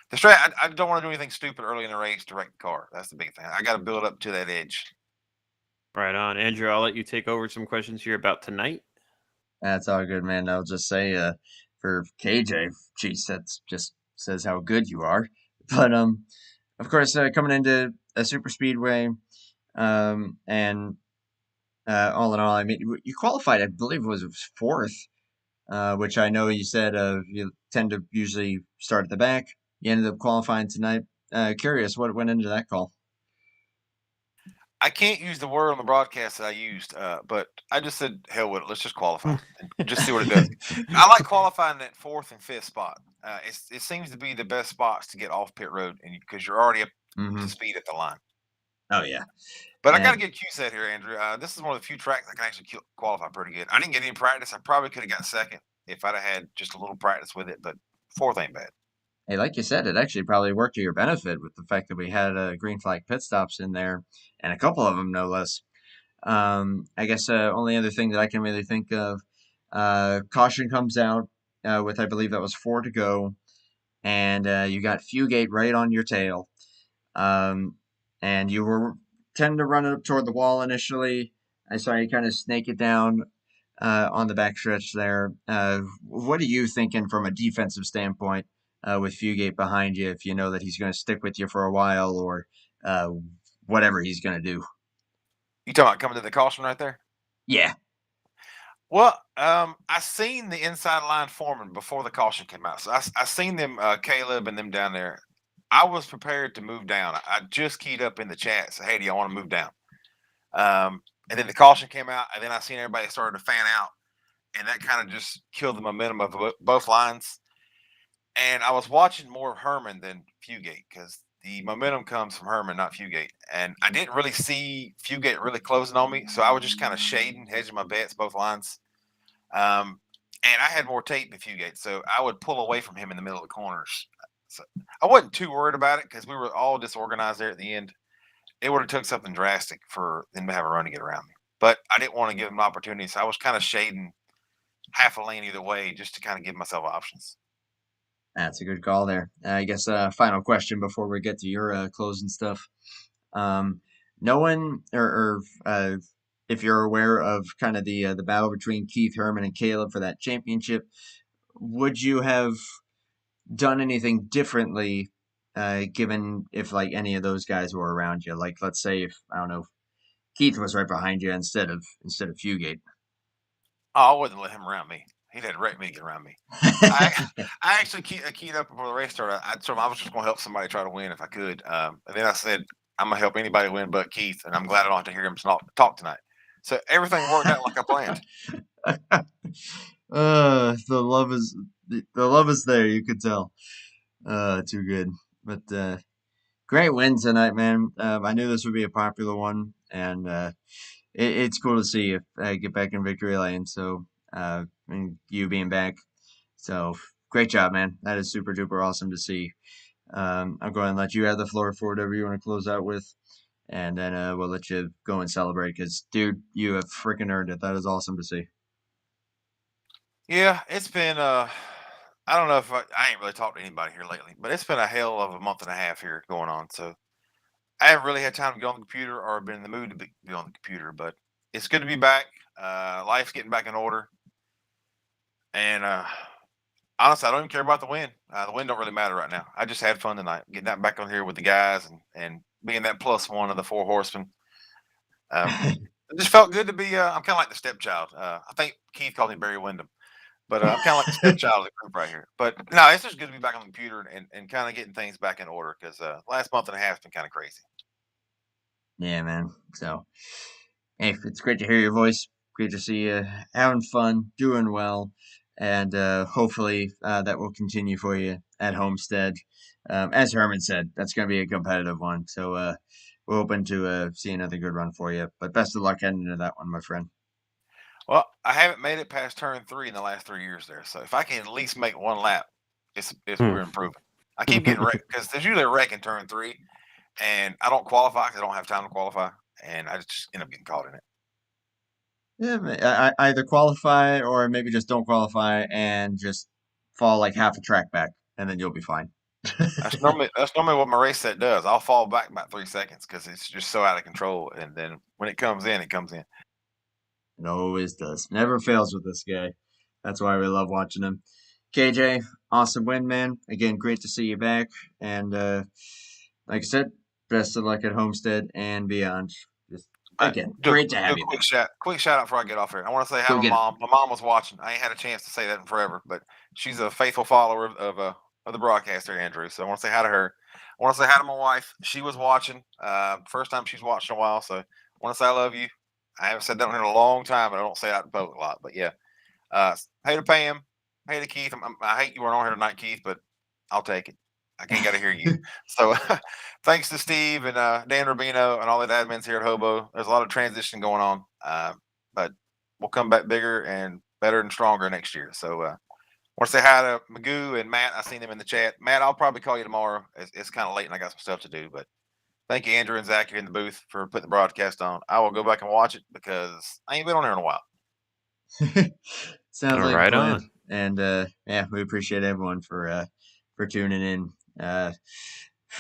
the strat, I don't want to do anything stupid early in the race to wreck the car. That's the big thing. I got to build up to that edge. Right on. Andrew, I'll let you take over some questions here about tonight. That's all good, man. I'll just say for KJ, geez, that just says how good you are. But of course, coming into a super speedway, and all in all, I mean, you qualified, I believe it was 4th, which I know you said you tend to usually start at the back. You ended up qualifying tonight. Curious, what went into that call? I can't use the word on the broadcast that I used, but I just said, hell with it. Let's just qualify and just see what it does. I like qualifying that 4th and 5th spot. It seems to be the best spots to get off pit road because you're already up to speed at the line. Oh, yeah. But I got to get Q set here, Andrew. This is one of the few tracks I can actually qualify pretty good. I didn't get any practice. I probably could have got 2nd if I'd have had just a little practice with it, but 4th ain't bad. Hey, like you said, it actually probably worked to your benefit with the fact that we had green flag pit stops in there, and a couple of them, no less. I guess only other thing that I can really think of, caution comes out with, I believe that was 4 to go, and you got Fugate right on your tail. And you tend to run it up toward the wall initially. I saw you kind of snake it down on the backstretch there. What are you thinking from a defensive standpoint with Fugate behind you, if you know that he's going to stick with you for a while or whatever he's going to do? You talking about coming to the caution right there? Yeah. Well, I seen the inside line forming before the caution came out. So I seen them, Caleb and them down there. I was prepared to move down. I just keyed up in the chat. So, hey, do y'all want to move down? And then the caution came out, and then I seen everybody started to fan out, and that kind of just killed the momentum of both lines. And I was watching more Herman than Fugate because the momentum comes from Herman, not Fugate. And I didn't really see Fugate really closing on me, so I was just kind of shading, hedging my bets, both lines. And I had more tape than Fugate, so I would pull away from him in the middle of the corners. So I wasn't too worried about it because we were all disorganized there at the end. It would have took something drastic for them to have a run to get around me. But I didn't want to give them an opportunity, so I was kind of shading half a lane either way just to kind of give myself options. That's a good call there. I guess final question before we get to your closing stuff. No one, or if you're aware of kind of the battle between Keith, Herman, and Caleb for that championship, would you have done anything differently, given if like any of those guys were around you? Like, let's say if I don't know, Keith was right behind you instead of Fugate. Oh, I wouldn't let him around me. He'd had to wreck me to get around me. I actually keyed up before the race started. I was just going to help somebody try to win if I could. And then I said, I'm going to help anybody win but Keith. And I'm glad I don't have to hear him talk tonight. So everything worked out like I planned. The love is there. You could tell. Too good. But great win tonight, man. I knew this would be a popular one, and it's cool to see if I get back in victory lane. So, and you being back. So, great job, man. That is super duper awesome to see. I'm going to let you have the floor for whatever you want to close out with, and then we'll let you go and celebrate because, dude, you have freaking earned it. That is awesome to see. Yeah, it's been, I don't know if I ain't really talked to anybody here lately, but it's been a hell of a month and a half here going on. So I haven't really had time to get on the computer or been in the mood to be on the computer, but it's good to be back. Life's getting back in order. And honestly, I don't even care about the win. The win don't really matter right now. I just had fun tonight, getting that back on here with the guys and being that plus one of the four horsemen. It just felt good to be, I'm kind of like the stepchild. I think Keith called me Barry Windham. But I'm kind of like the stepchild of the group right here. But no, it's just good to be back on the computer and kind of getting things back in order because last month and a half has been kind of crazy. Yeah, man. So, hey, it's great to hear your voice. Great to see you having fun, doing well, and hopefully that will continue for you at Homestead. As Herman said, that's going to be a competitive one. So we're hoping to see another good run for you. But best of luck heading into that one, my friend. Well, I haven't made it past turn 3 in the last 3 years there. So if I can at least make one lap, we're improving. I keep getting wrecked because there's usually a wreck in turn 3, and I don't qualify because I don't have time to qualify, and I just end up getting caught in it. Yeah, I either qualify or maybe just don't qualify and just fall like half a track back, and then you'll be fine. That's normally what my race set does. I'll fall back about 3 seconds because it's just so out of control, and then when it comes in, it comes in. It always does. Never fails with this guy. That's why we love watching him. KJ, awesome win, man. Again, great to see you back. And like I said, best of luck at Homestead and beyond. Just again, great to have you. Quick shout out before I get off here. I want to say hi to my mom. My mom was watching. I ain't had a chance to say that in forever, but she's a faithful follower of the broadcast there, Andrew. So I want to say hi to her. I want to say hi to my wife. She was watching. First time she's watched in a while. So I want to say I love you. I haven't said that in a long time, but I don't say that in public a lot. But yeah, hey to Pam, hey to Keith. I hate you weren't on here tonight, Keith, but I'll take it. I can't got to hear you. So thanks to Steve and Dan Rubino and all the admins here at HOBO. There's a lot of transition going on, but we'll come back bigger and better and stronger next year. So I want to say hi to Magoo and Matt. I seen them in the chat. Matt, I'll probably call you tomorrow. It's kind of late and I got some stuff to do, but thank you, Andrew and Zach, here in the booth for putting the broadcast on. I will go back and watch it because I ain't been on here in a while. Sounds like right fun. on. And yeah, we appreciate everyone for tuning in,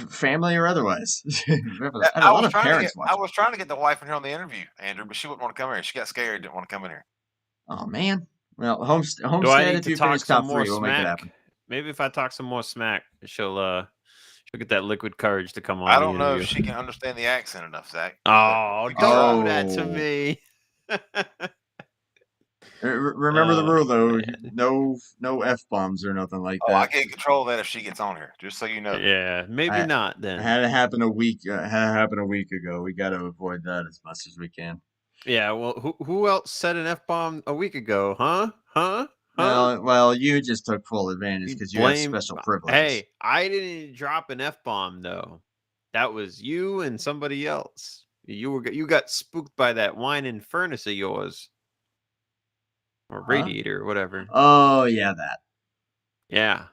family or otherwise. I was trying to get the wife in here on the interview, Andrew, but she wouldn't want to come here. She got scared, didn't want to come in here. Oh man. Well, Homestead. Do I need If to you talk finish some top more 3, we'll make it happen. smack? Maybe if I talk some more smack, she'll get that liquid courage to come on. I don't know if she can understand the accent enough, Zach. Oh, don't do that to me. Remember the rule, though. Man. No F-bombs or nothing like that. I can't control that if she gets on here, just so you know. Yeah, maybe not then. Had it happen a week ago. We got to avoid that as much as we can. Yeah, well, who else said an F-bomb a week ago? Huh? Well, you just took full advantage because you have special privileges. Hey, I didn't drop an F-bomb, though. That was you and somebody else. You got spooked by that wine and furnace of yours, or radiator, or whatever. Oh yeah, that. Yeah.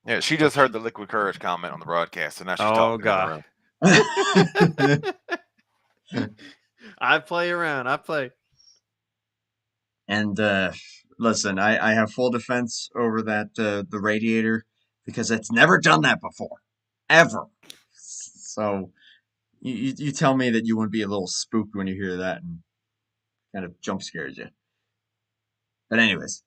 Yeah, she just heard the liquid courage comment on the broadcast, and now she's Oh talking in the god. room. I play around. I play. And listen, I have full defense over that the radiator because it's never done that before, ever. So you tell me that you wouldn't be a little spooked when you hear that and kind of jump scares you. But anyways,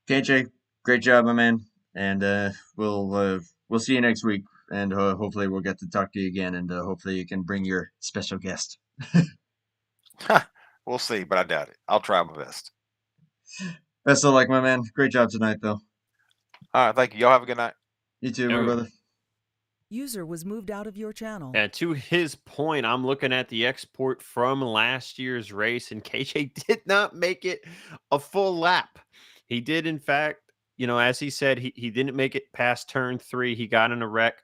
KJ, great job, my man, and we'll see you next week, and hopefully we'll get to talk to you again, and hopefully you can bring your special guest. We'll see, but I doubt it. I'll try my best. Best of luck, my man. Great job tonight, though. All right, thank you. Y'all have a good night. You too, my Oh. brother. User was moved out of your channel. And to his point, I'm looking at the export from last year's race, and KJ did not make it a full lap. He did, in fact, as he said, he didn't make it past turn 3. He got in a wreck.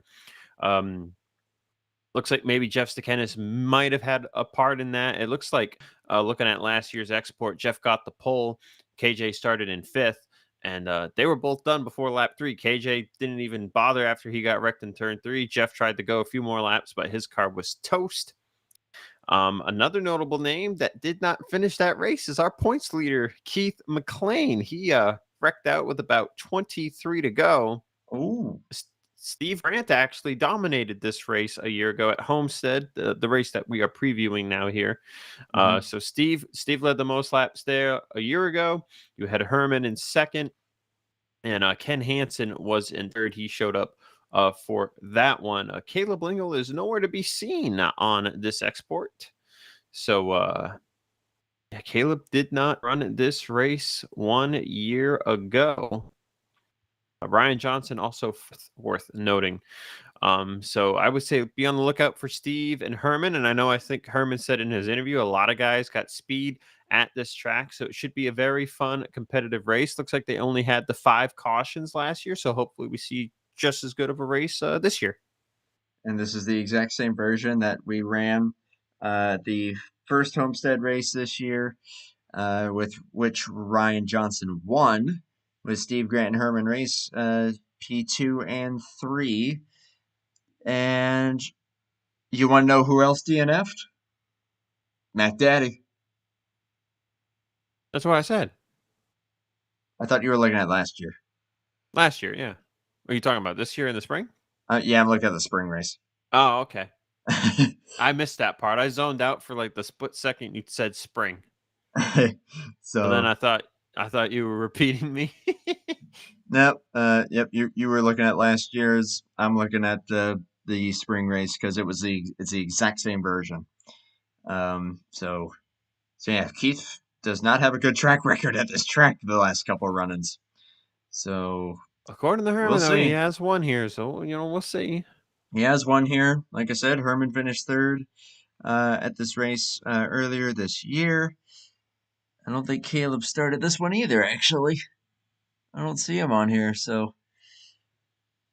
Looks like maybe Jeff Stakenis might have had a part in that. It looks like, looking at last year's export, Jeff got the pole. KJ started in 5th. And they were both done before lap 3. KJ didn't even bother after he got wrecked in turn 3. Jeff tried to go a few more laps, but his car was toast. Another notable name that did not finish that race is our points leader, Keith McLean. He wrecked out with about 23 to go. Ooh. Steve Grant actually dominated this race a year ago at Homestead, the race that we are previewing now here. So Steve led the most laps there a year ago. You had Herman in 2nd, and Ken Hansen was in 3rd. He showed up for that one. Caleb Lingle is nowhere to be seen on this export. So Caleb did not run this race 1 year ago. Ryan Johnson also worth noting. So I would say be on the lookout for Steve and Herman. And I think Herman said in his interview, a lot of guys got speed at this track. So it should be a very fun, competitive race. Looks like they only had the 5 cautions last year. So hopefully we see just as good of a race this year. And this is the exact same version that we ran the first Homestead race this year, with which Ryan Johnson won. With Steve Grant and Herman race, P2 and 3. And you want to know who else DNF'd? Mac Daddy. That's what I said. I thought you were looking at last year. Last year, yeah. Are you talking about this year in the spring? Yeah, I'm looking at the spring race. Oh, okay. I missed that part. I zoned out for like the split second you said spring. So and then I thought you were repeating me. Nope. Yep. You were looking at last year's. I'm looking at the spring race because it's the exact same version. So yeah, Keith does not have a good track record at this track the last couple of run-ins. So according to Herman, we'll see. he has one here. So we'll see. He has one here. Like I said, Herman finished 3rd at this race earlier this year. I don't think Caleb started this one either, actually. I don't see him on here, so.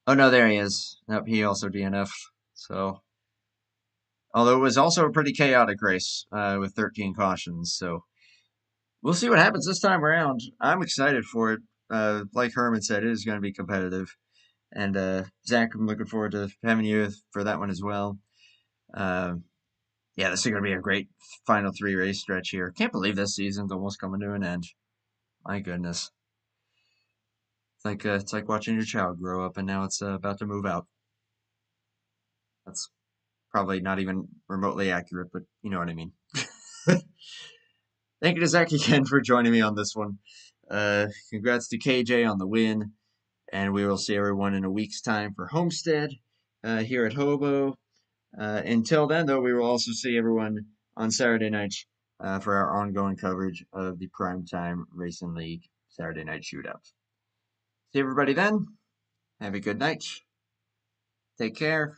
Oh, no, there he is. Nope, he also DNF'd. So. Although it was also a pretty chaotic race with 13 cautions, so. We'll see what happens this time around. I'm excited for it. Like Herman said, it is going to be competitive. And Zach, I'm looking forward to having you for that one as well. Yeah, this is going to be a great final 3 race stretch here. Can't believe this season's almost coming to an end. My goodness. It's like watching your child grow up and now it's about to move out. That's probably not even remotely accurate, but you know what I mean. Thank you to Zach again for joining me on this one. Congrats to KJ on the win. And we will see everyone in a week's time for Homestead here at HOBO. Until then, though, we will also see everyone on Saturday nights for our ongoing coverage of the Primetime Racing League Saturday Night Shootout. See everybody then. Have a good night. Take care.